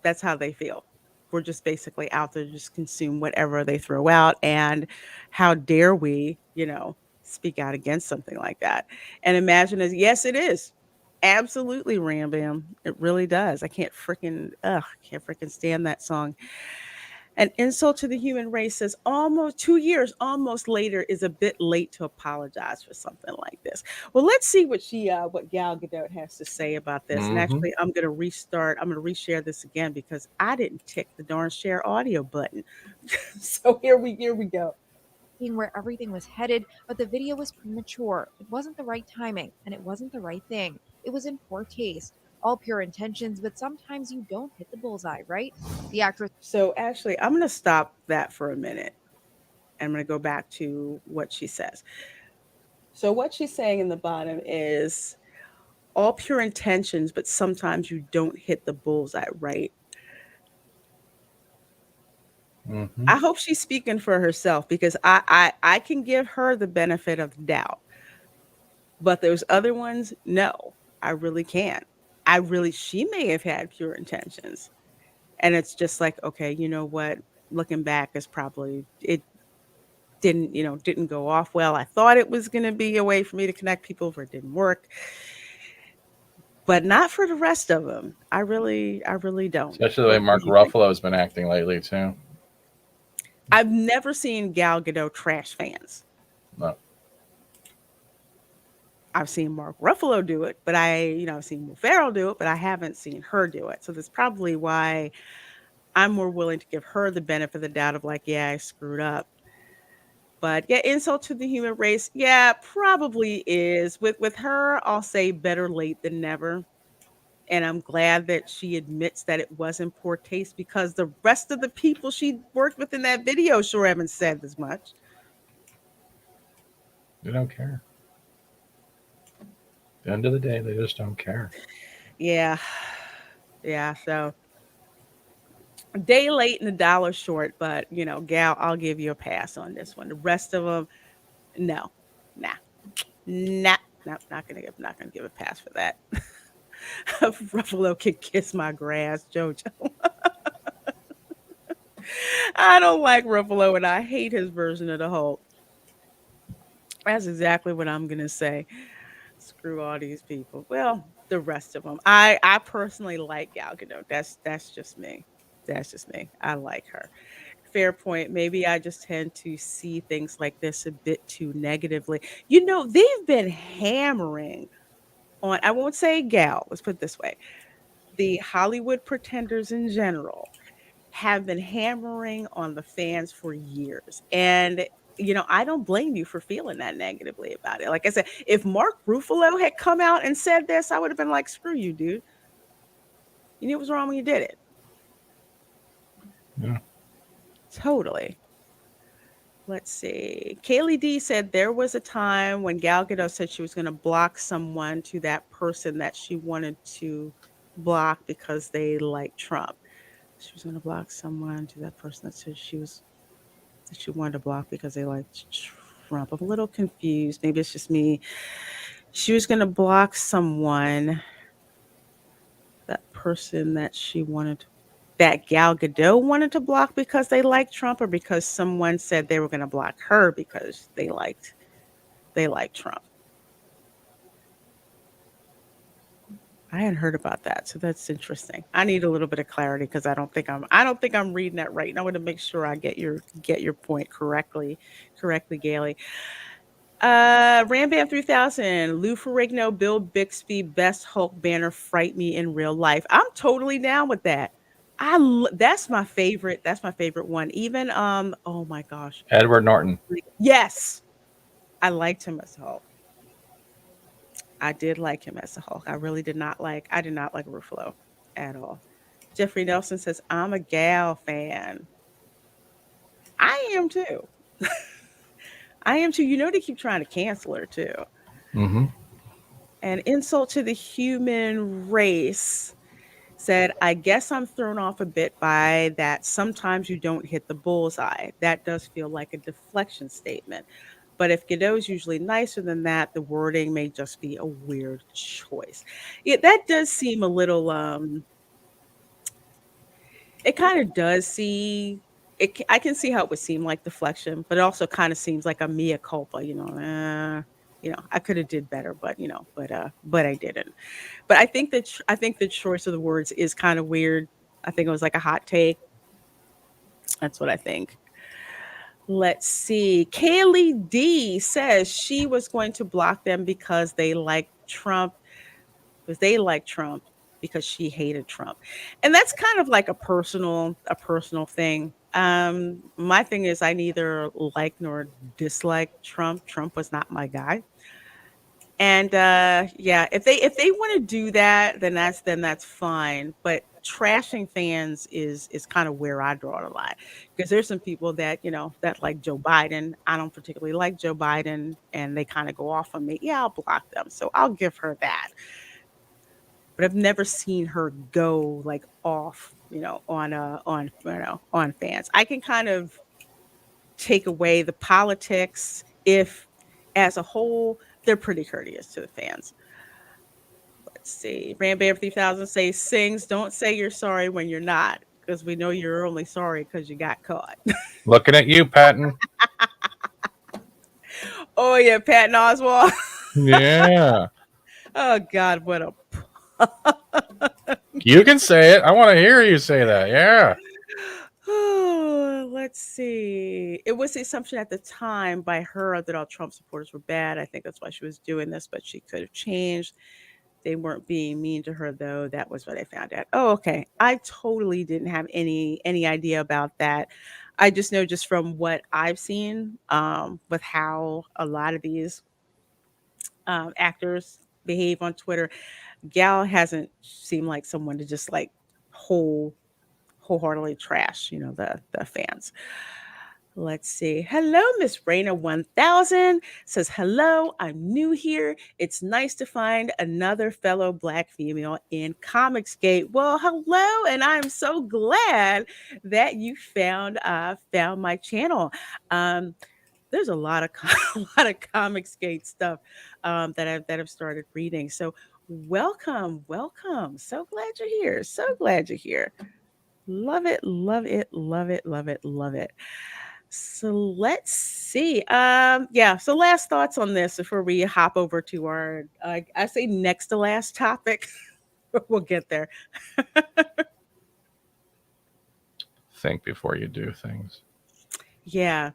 that's how they feel. We're just basically out there to just consume whatever they throw out. And how dare we, speak out against something like that? And Imagine as yes, it is. Absolutely, Ram Bam. It really does. Can't freaking stand that song. An insult to the human race says almost 2 years, almost later, is a bit late to apologize for something like this. Well, let's see what Gal Gadot has to say about this. And Mm-hmm. actually, I'm gonna reshare this again because I didn't tick the darn share audio button. So here we go. Where everything was headed, but the video was premature. It wasn't the right timing, and it wasn't the right thing. It was in poor taste. All pure intentions, but sometimes you don't hit the bullseye, right? The actress So actually, I'm gonna stop that for a minute. And I'm gonna go back to what she says. So what she's saying in the bottom is all pure intentions, but sometimes you don't hit the bullseye, right? Mm-hmm. I hope she's speaking for herself because I can give her the benefit of the doubt, but those other ones, no, I really can't. She may have had pure intentions, and it's just like, okay, you know what? Looking back, is probably it didn't go off well. I thought it was going to be a way for me to connect people, but it didn't work. But not for the rest of them. I really don't. Especially the way What Mark do you think? Ruffalo has been acting lately too. I've never seen Gal Gadot trash fans. No. I've seen Mark Ruffalo do it, but I've seen Will Ferrell do it, but I haven't seen her do it. So that's probably why I'm more willing to give her the benefit of the doubt of like, yeah, I screwed up. But yeah, insult to the human race, yeah, probably is. With her, I'll say better late than never. And I'm glad that she admits that it was in poor taste because the rest of the people she worked with in that video sure haven't said as much. They don't care. End of the day, they just don't care. Yeah. Yeah. So a day late and a dollar short, but Gal, I'll give you a pass on this one. The rest of them, no, nah, nah, no, not gonna give a pass for that. Ruffalo can kiss my grass, Jojo. I don't like Ruffalo, and I hate his version of the Hulk. That's exactly what I'm gonna say. Screw all these people. Well, the rest of them. I personally like Gal Gadot. That's just me. That's just me. I like her. Fair point. Maybe I just tend to see things like this a bit too negatively. They've been hammering on, I won't say Gal, let's put it this way. The Hollywood pretenders in general have been hammering on the fans for years. And I don't blame you for feeling that negatively about it. Like I said, if Mark Ruffalo had come out and said this, I would have been like, screw you, dude. You knew it was wrong when you did it. Yeah. Totally. Let's see. Kaylee D said there was a time when Gal Gadot said she was going to block someone to that person that she wanted to block because they like Trump. She was going to block someone to that person that she wanted to block because they liked Trump. I'm a little confused. Maybe it's just me. She was going to block someone, that person that she wanted that Gal Gadot wanted to block because they liked Trump, or because someone said they were going to block her because they liked Trump. I hadn't heard about that, so that's interesting. I need a little bit of clarity because I don't think I'm reading that right. And I want to make sure I get your point correctly, Gailey. Rambam 3000, Lou Ferrigno, Bill Bixby, best Hulk banner, fright me in real life. I'm totally down with that. That's my favorite. That's my favorite one. Even oh my gosh, Edward Norton. yes, I liked him as Hulk. I did like him as a Hulk. I really did not like. I did not like Ruffalo at all. Jeffrey Nelson says I'm a Gal fan. I am too. I am too. They keep trying to cancel her too. Mm-hmm. An insult to the human race said, I guess I'm thrown off a bit by that sometimes you don't hit the bullseye. That does feel like a deflection statement. But if Godot's usually nicer than that, the wording may just be a weird choice. Yeah, that does seem a little it kind of does see I can see how it would seem like deflection, but it also kind of seems like a mea culpa, I could have did better, but I didn't. But I think the choice of the words is kind of weird. I think it was like a hot take. That's what I think. Let's see. Kaylee D says she was going to block them because they like Trump because she hated Trump. And that's kind of like a personal thing. My thing is I neither like nor dislike Trump. Trump was not my guy. And yeah, if they want to do that, then that's fine. But trashing fans is kind of where I draw the line, because there's some people that like Joe Biden. I don't particularly like Joe Biden, and they kind of go off on me. Yeah, I'll block them, so I'll give her that. But I've never seen her go like off, on fans. I can kind of take away the politics if, as a whole, they're pretty courteous to the fans. Let's see. Rambam 3000 says, Sings, don't say you're sorry when you're not, because we know you're only sorry because you got caught. Looking at you, Patton. Oh, yeah, Patton Oswalt. Yeah. Oh, God, what a. You can say it. I want to hear you say that. Yeah. Oh, let's see. It was the assumption at the time by her that all Trump supporters were bad. I think that's why she was doing this, but she could have changed. They weren't being mean to her though. That was what I found out. Oh, okay. I totally didn't have any idea about that. I just know, just from what I've seen, with how a lot of these actors behave on Twitter, Gal hasn't seemed like someone to just like whole wholeheartedly trash, the fans. Let's see. Hello, Miss Reina 1000 says, hello, I'm new here. It's nice to find another fellow Black female in Comicsgate. Well, hello, and I'm so glad that you found my channel. Um, there's a lot of a lot of Comicsgate stuff that I've started reading. So welcome, welcome. So glad you're here. So glad you're here. Love it, love it, love it, love it, love it. So let's see. Yeah. So last thoughts on this before we hop over to our, I say next to last topic. We'll get there. Think before you do things. Yeah.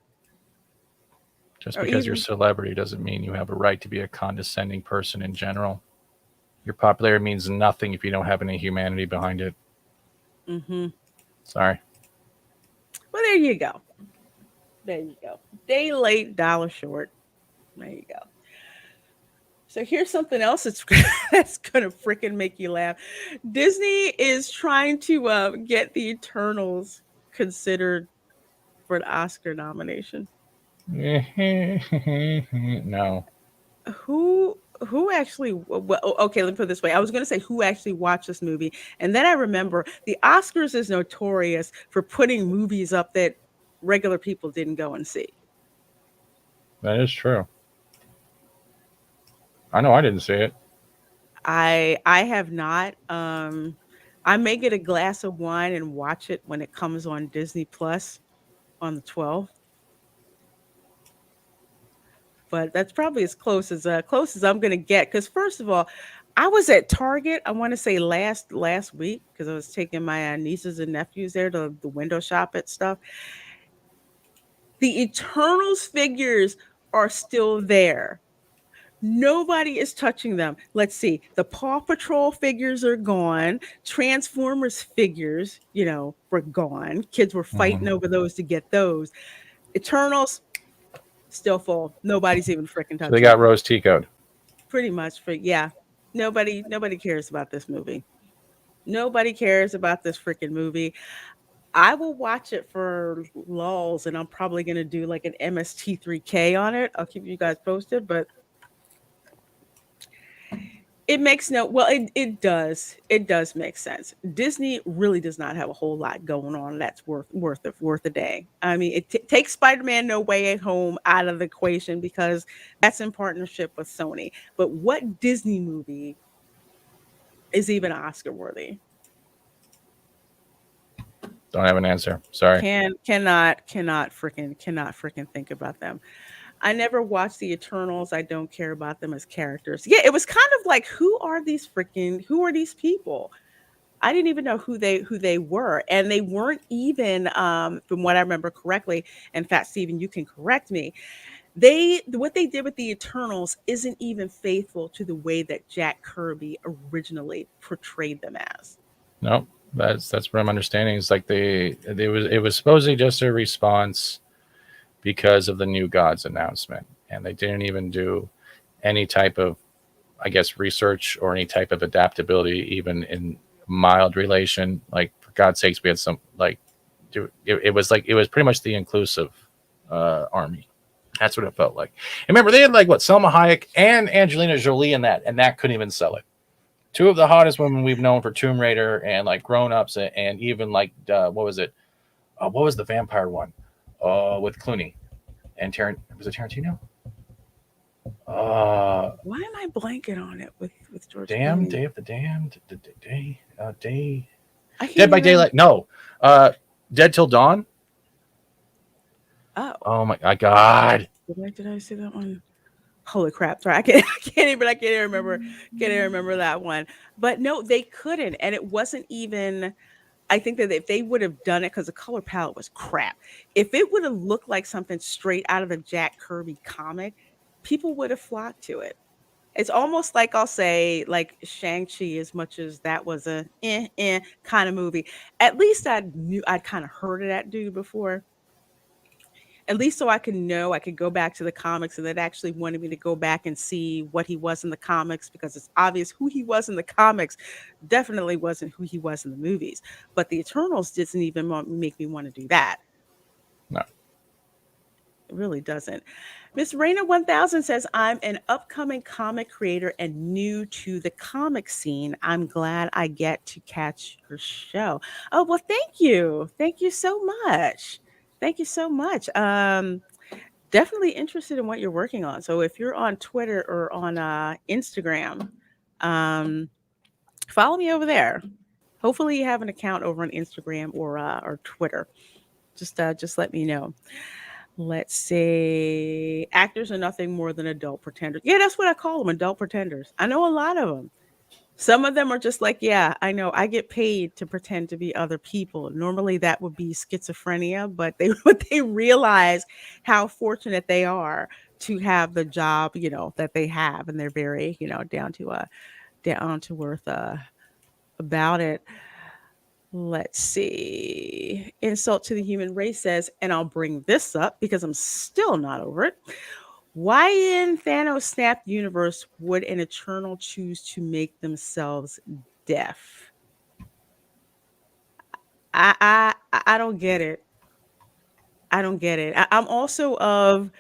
Just Or because you're a even, celebrity doesn't mean you have a right to be a condescending person in general. Your popularity means nothing if you don't have any humanity behind it. mm-hmm. Sorry. Well, there you go. There you go. Day late, dollar short. There you go. So here's something else that's that's gonna freaking make you laugh. Disney is trying to get the Eternals considered for an Oscar nomination. No. Who actually well, okay, let me put it this way. I was going to say who actually watched this movie, and then I remember the Oscars is notorious for putting movies up that regular people didn't go and see. That is true. I know I didn't see it. I have not. I may get a glass of wine and watch it when it comes on Disney Plus on the 12th, but that's probably as close as I'm going to get. Because first of all, I was at Target. I want to say last week because I was taking my nieces and nephews there to the window shop at stuff. The Eternals figures are still there. Nobody is touching them. Let's see. The Paw Patrol figures are gone. Transformers figures, were gone. Kids were Mhm. fighting over those to get those. Eternals still full. Nobody's even freaking So they touching got them. Rose Ticoed. Pretty much for yeah. Nobody cares about this movie. Nobody cares about this freaking movie. I will watch it for lulls and I'm probably going to do like an MST3K on it. I'll keep you guys posted, but it makes no well it does. It does make sense. Disney really does not have a whole lot going on that's worth a day. I mean, takes Spider-Man No Way at Home out of the equation because that's in partnership with Sony. But what Disney movie is even Oscar worthy? Don't have an answer. Sorry. Cannot freaking think about them. I never watched the Eternals. I don't care about them as characters. Yeah, it was kind of like who are these people? I didn't even know who they were, and they weren't even from what I remember correctly. In fact, Stephen, you can correct me. They what they did with the Eternals isn't even faithful to the way that Jack Kirby originally portrayed them as. Nope. That's what I'm understanding. It's like it was supposedly just a response because of the New Gods announcement, and they didn't even do any type of, I guess, research or any type of adaptability, even in mild relation. Like for God's sakes, we had some like, it was pretty much the inclusive army. That's what it felt like. And remember, they had like what Selma Hayek and Angelina Jolie in that, and that couldn't even sell it. Two of the hottest women we've known for Tomb Raider and like Grown Ups, and even like what was it? What was the vampire one? With Clooney and was it Tarantino? Why am I blanking on it with George Damn, Clooney? Day of the Damned, Day, I Dead can't by even. Daylight. No, Dead Till Dawn. Oh, Oh my God. did I see that one? Holy crap! Sorry, I can't. I can't even remember that one. But no, they couldn't, and it wasn't even. I think that if they would have done it, because the color palette was crap. If it would have looked like something straight out of the Jack Kirby comic, people would have flocked to it. It's almost like I'll say, like Shang-Chi, as much as that was a kind of movie. At least I'd kind of heard of that dude before. At least so I could know I could go back to the comics and it actually wanted me to go back and see what he was in the comics because it's obvious who he was in the comics definitely wasn't who he was in the movies. But the Eternals didn't even make me want to do that. No. It really doesn't. Miss Reina 1000 says, I'm an upcoming comic creator and new to the comic scene. I'm glad I get to catch your show. Oh, well, thank you. Thank you so much. Thank you so much. Definitely interested in what you're working on. So if you're on Twitter or on Instagram, um, follow me over there. Hopefully you have an account over on Instagram or Twitter. Just let me know. Let's see. Actors are nothing more than adult pretenders. Yeah, that's what I call them, adult pretenders. I know a lot of them. Some of them are just like, yeah, I know. I get paid to pretend to be other people. Normally that would be schizophrenia, but they but they realize how fortunate they are to have the job, that they have, and they're very, down to earth about it. Let's see. Insult to the human race says, and I'll bring this up because I'm still not over it. Why in Thanos snapped universe would an Eternal choose to make themselves deaf? I don't get it. I don't get it. I'm also of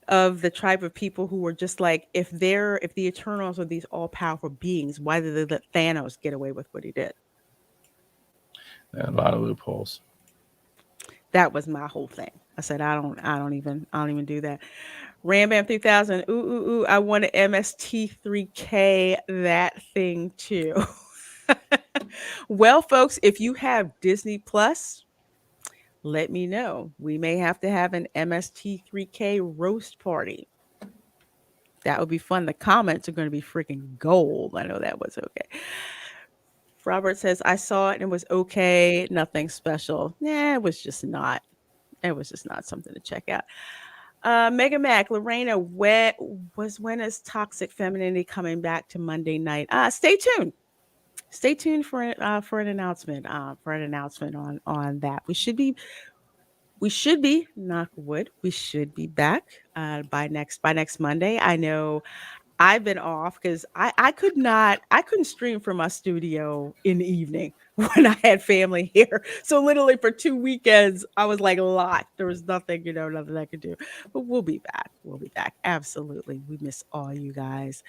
the tribe of people who were just like, if the Eternals are these all powerful beings, why did they let Thanos get away with what he did? A lot of loopholes. That was my whole thing. I said I don't even do that. Rambam 3000. Ooh, ooh, ooh. I want an MST3K that thing too. Well, folks, if you have Disney Plus, let me know. We may have to have an MST3K roast party. That would be fun. The comments are going to be freaking gold. I know that was okay. Robert says, I saw it and it was okay. Nothing special. Yeah, it was just not. It was just not something to check out. Mega Mac, Lorena, when is Toxic Femininity coming back to Monday night? Stay tuned. Stay tuned for an announcement. For an announcement on that. We should be knock wood. We should be back by next Monday. I know I've been off because I couldn't stream from my studio in the evening when I had family here. So literally for 2 weekends, I was like locked. There was nothing, nothing I could do. But we'll be back. We'll be back. Absolutely. We miss all you guys.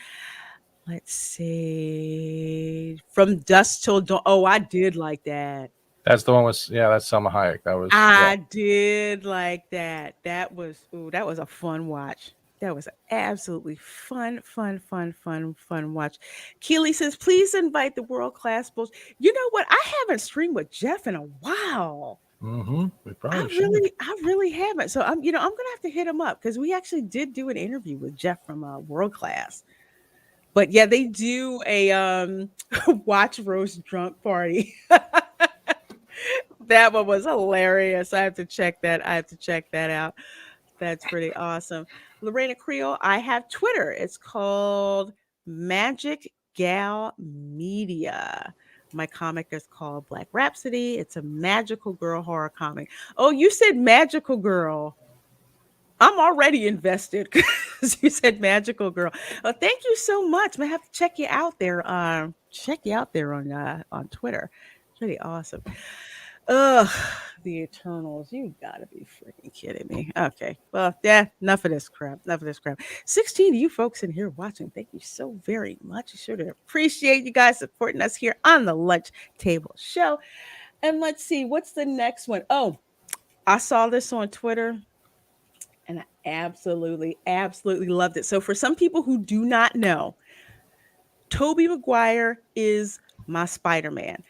Let's see. From dusk till dawn. Oh, I did like that. That's the one with that's Selma Hayek. That was I did like that. That was a fun watch. That was an absolutely fun, fun, fun, fun, fun watch. Keely says, please invite the world class bulls. You know what? I haven't streamed with Jeff in a while. We I probably should. really, I really haven't. So I'm gonna have to hit him up because we actually did do an interview with Jeff from World Class. But yeah, they do a watch roast drunk party. That one was hilarious. I have to check that. I have to check that out. That's pretty awesome. Lorena Creole, I have Twitter. It's called Magic Gal Media. My comic is called Black Rhapsody. It's a magical girl horror comic. Oh, you said magical girl. I'm already invested because you said magical girl. Thank you so much. I have to check you out there. Check you out there on Twitter. Pretty awesome. Ugh, the Eternals. You gotta be freaking kidding me. Okay. Well, yeah, enough of this crap. Enough of this crap. 16 of you folks in here watching, thank you so very much. I sure to appreciate you guys supporting us here on the Lunch Table Show. And let's see, what's the next one? Oh, I saw this on Twitter and I absolutely, absolutely loved it. So, for some people who do not know, Tobey Maguire is my Spider Man.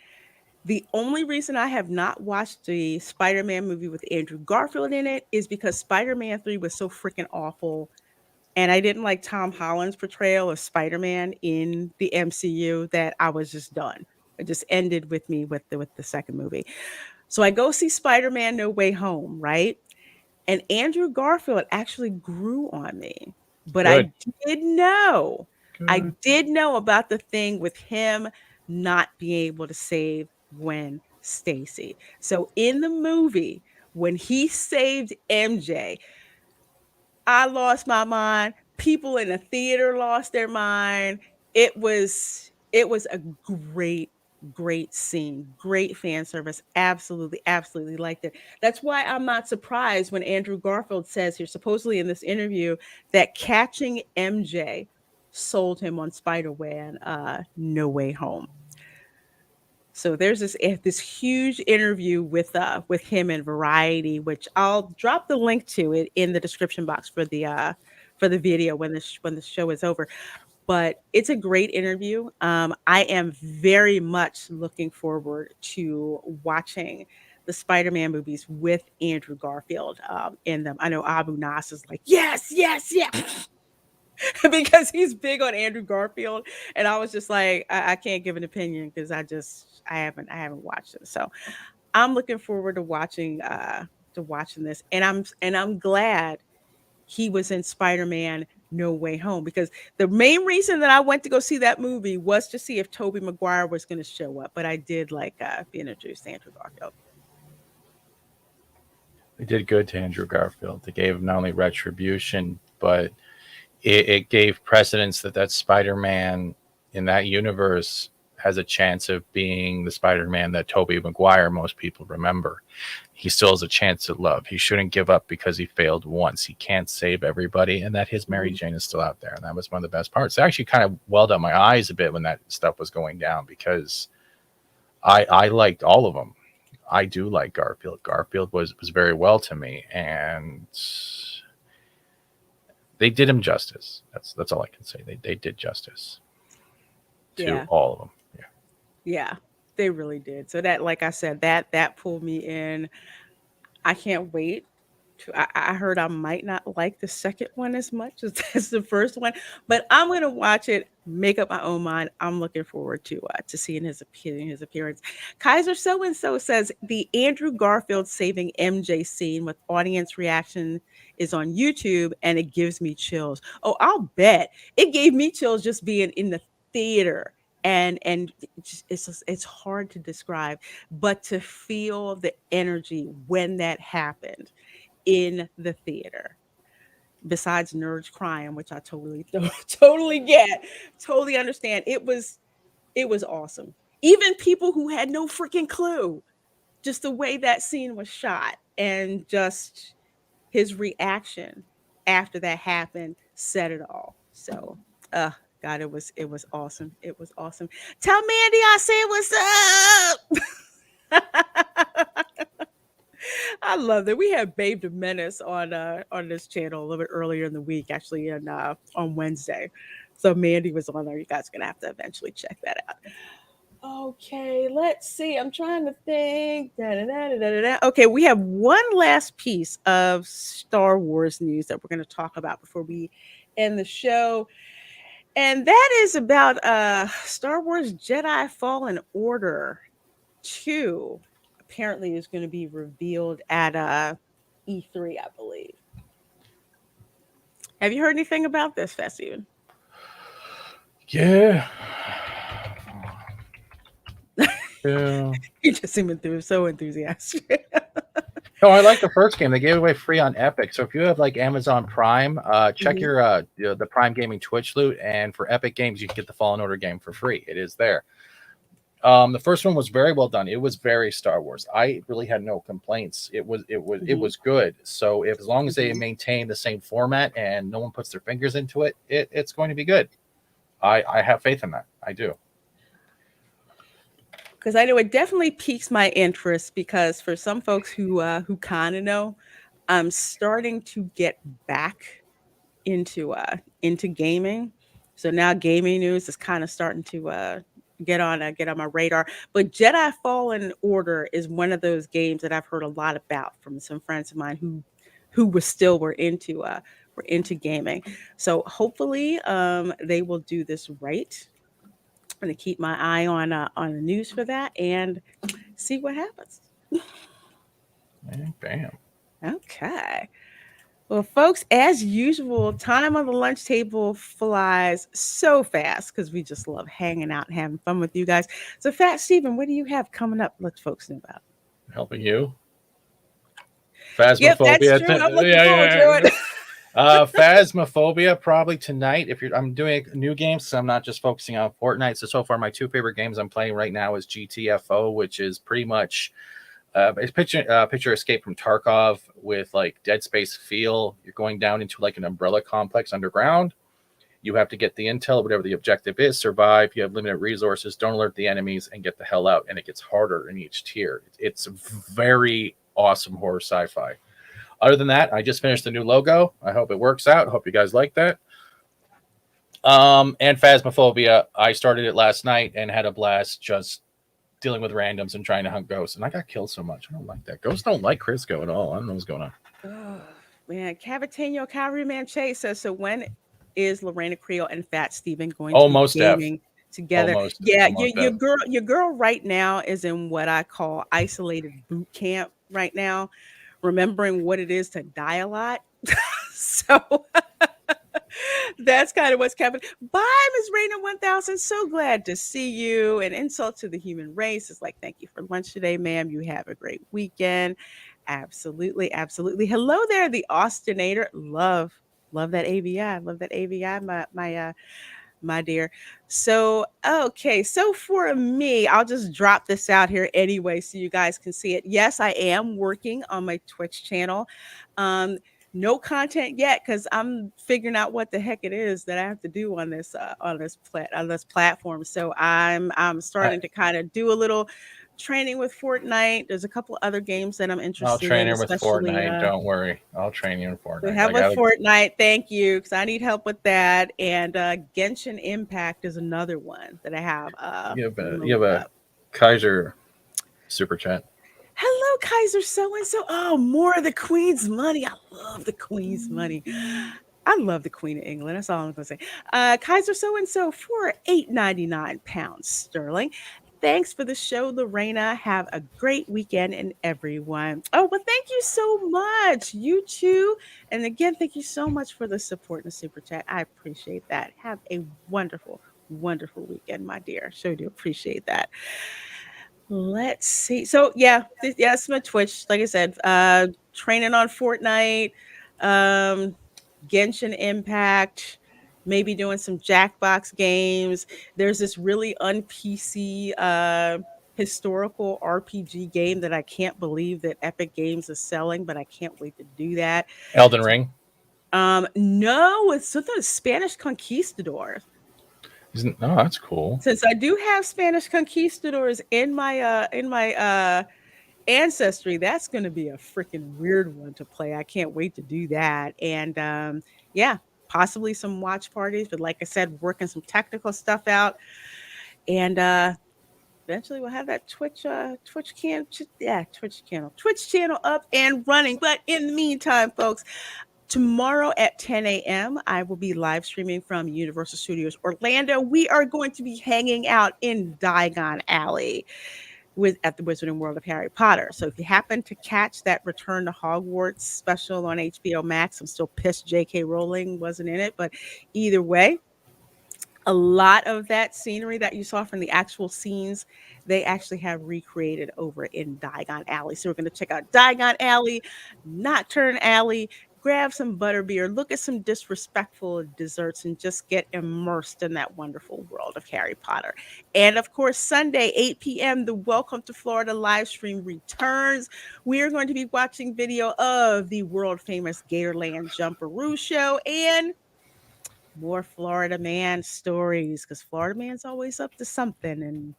The only reason I have not watched the Spider-Man movie with Andrew Garfield in it is because Spider-Man 3 was so freaking awful. And I didn't like Tom Holland's portrayal of Spider-Man in the MCU that I was just done. It just ended with me with the second movie. So I go see Spider-Man No Way Home, right? And Andrew Garfield actually grew on me. But Good. did know, I Good. did know about the thing with him not being able to save Gwen Stacy. So in the movie, when he saved MJ, I lost my mind. People in the theater lost their mind. It was a great great scene, great fan service. Absolutely, absolutely liked it. That's why I'm not surprised when Andrew Garfield says here, supposedly in this interview, that catching MJ sold him on Spider-Man No Way Home. So there's this huge interview with him in Variety, which I'll drop the link to it in the description box for the video when the show is over. But it's a great interview. I am very much looking forward to watching the Spider-Man movies with Andrew Garfield in them. I know Abu Nas is like, yes, yes, yes. Because he's big on Andrew Garfield, and I was just like, I can't give an opinion because I haven't watched it. So I'm looking forward to watching this, and I'm glad he was in Spider-Man No Way Home, because the main reason that I went to go see that movie was to see if Tobey Maguire was going to show up. But I did like being introduced to Andrew Garfield. They did good to Andrew Garfield. They gave him not only retribution, but it gave precedence that Spider-Man in that universe has a chance of being the Spider-Man that Tobey Maguire most people remember. He still has a chance at love. He shouldn't give up because he failed once. He can't save everybody, and that his Mary Jane is still out there. And that was one of the best parts. It actually kind of welled up my eyes a bit when that stuff was going down, because I liked all of them. I do like Garfield. Garfield was very well to me, and they did him justice. That's all I can say. They did justice to all of them. Yeah. Yeah, they really did. So that, like I said, that pulled me in. I can't wait. I heard I might not like the second one as much as the first one, but I'm gonna watch it, make up my own mind. I'm looking forward to seeing his appearance. Kaiser so and so says the Andrew Garfield saving MJ scene with audience reaction is on YouTube, and it gives me chills. Oh, I'll bet it gave me chills just being in the theater. And it's hard to describe, but to feel the energy when that happened in the theater, besides nerds crying, which I totally totally get, totally understand. It was awesome. Even people who had no freaking clue, just the way that scene was shot, and just his reaction after that happened said it all. So God, it was awesome. It was awesome. Tell Mandy I said what's up. I love that. We had Babe the Menace on this channel a little bit earlier in the week, actually, on Wednesday. So Mandy was on there. You guys are gonna have to eventually check that out. Okay, let's see. I'm trying to think. Da-da-da-da-da-da. Okay, we have one last piece of Star Wars news that we're going to talk about before we end the show. And that is about Star Wars Jedi Fallen Order 2. Apparently is going to be revealed at E3, I believe. Have you heard anything about this, Festival? Yeah. Yeah. You just seem so enthusiastic. No, I like the first game. They gave it away free on Epic. So if you have like Amazon Prime, check your the Prime Gaming Twitch loot, and for Epic Games, you can get the Fallen Order game for free. It is there. The first one was very well done. It was very Star Wars. I really had no complaints. It was good. So as long as they maintain the same format and no one puts their fingers into it, it's going to be good. I have faith in that. I do. Because I know it definitely piques my interest, because for some folks who kind of know, I'm starting to get back into gaming. So now gaming news is kind of starting to get on my radar. But Jedi Fallen Order is one of those games that I've heard a lot about from some friends of mine who were into gaming. So hopefully they will do this right. I'm going to keep my eye on the news for that and see what happens. Bam. Okay. Well, folks, as usual, time on the lunch table flies so fast because we just love hanging out and having fun with you guys. So, Fat Steven, what do you have coming up? Let folks know about. Helping you. Yep, that's Phasmophobia. true. I'm looking forward to it. Phasmophobia probably tonight. If you're, I'm doing new games, so I'm not just focusing on Fortnite. So far, my two favorite games I'm playing right now is GTFO, which is pretty much it's picture Escape from Tarkov with like Dead Space feel. You're going down into like an umbrella complex underground. You have to get the intel, whatever the objective is, survive. You have limited resources. Don't alert the enemies and get the hell out. And it gets harder in each tier. It's very awesome horror sci-fi. Other than that, I just finished the new logo. I hope it works out. Hope you guys like that. And Phasmophobia, I started it last night and had a blast just dealing with randoms and trying to hunt ghosts. And I got killed so much. I don't like that. Ghosts don't like Crisco at all. I don't know what's going on. Oh, man, Cavatino Cavalryman Chase says, so when is Lorena Creole and Fat Steven going to be Almost F. gaming together? Almost. Yeah, Almost your girl right now is in what I call isolated boot camp right now, remembering what it is to die a lot. So that's kind of what's happening. Bye, Ms. Reina 1000. So glad to see you. An insult to the human race is like, thank you for lunch today, ma'am. You have a great weekend. Absolutely, absolutely. Hello there, the Austinator. Love that AVI. Love that AVI, my dear. So, okay. So for me, I'll just drop this out here anyway so you guys can see it. Yes, I am working on my Twitch channel. No content yet because I'm figuring out what the heck it is that I have to do on this platform. So I'm starting to kind of do a little training with Fortnite. There's a couple other games that I'm I'll interested train in, her with especially Fortnite. Don't worry. I'll train you in Fortnite. we have with Fortnite. Thank you, because I need help with that. And Genshin Impact is another one that I have. You have a Kaiser super chat. Hello, Kaiser so and so. Oh, more of the Queen's money. I love the Queen's money. I love the Queen of England. That's all I'm going to say. Kaiser so and so for £8.99 sterling. Thanks for the show, Lorena. Have a great weekend, and everyone. Oh, well, thank you so much. You too. And again, thank you so much for the support in the super chat. I appreciate that. Have a wonderful, wonderful weekend, my dear. Sure do appreciate that. Let's see. So yeah, yes, my Twitch, like I said, training on Fortnite, um, Genshin Impact, maybe doing some Jackbox games. There's this really un-PC historical RPG game that I can't believe that Epic Games is selling, but I can't wait to do that. Elden Ring. No, it's something Spanish Conquistadors. Oh, that's cool. Since I do have Spanish conquistadors in my ancestry, that's going to be a freaking weird one to play. I can't wait to do that. And yeah, possibly some watch parties, but like I said, working some technical stuff out. And eventually we'll have that Twitch channel up and running. But in the meantime, folks, tomorrow at 10 a.m., I will be live streaming from Universal Studios Orlando. We are going to be hanging out in Diagon Alley at the Wizarding World of Harry Potter. So if you happen to catch that Return to Hogwarts special on HBO Max, I'm still pissed J.K. Rowling wasn't in it, but either way, a lot of that scenery that you saw from the actual scenes, they actually have recreated over in Diagon Alley. So we're going to check out Diagon Alley, Nocturne Alley, grab some butterbeer, look at some disrespectful desserts, and just get immersed in that wonderful world of Harry Potter. And of course, Sunday, 8 p.m., the Welcome to Florida live stream returns. We are going to be watching video of the world famous Gatorland Jumperoo show and more Florida Man stories, because Florida Man's always up to something, and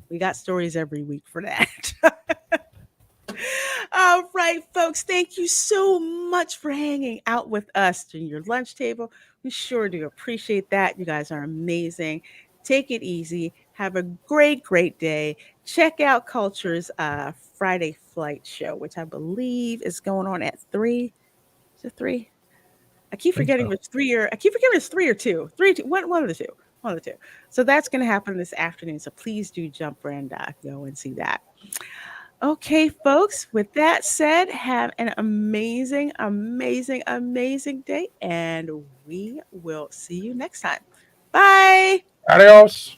we got stories every week for that. All right, folks, thank you so much for hanging out with us during your lunch table. We sure do appreciate that. You guys are amazing. Take it easy. Have a great, great day. Check out Culture's Friday Flight show, which I believe is going on at 3. Is it 3? I keep forgetting if it's 3 or I keep forgetting it's 3 or 2. 3, 2, one of the two. One of the two. So that's going to happen this afternoon. So please do jump and go and see that. Okay, folks, with that said, have an amazing, amazing, amazing day, and we will see you next time. Bye. Adios.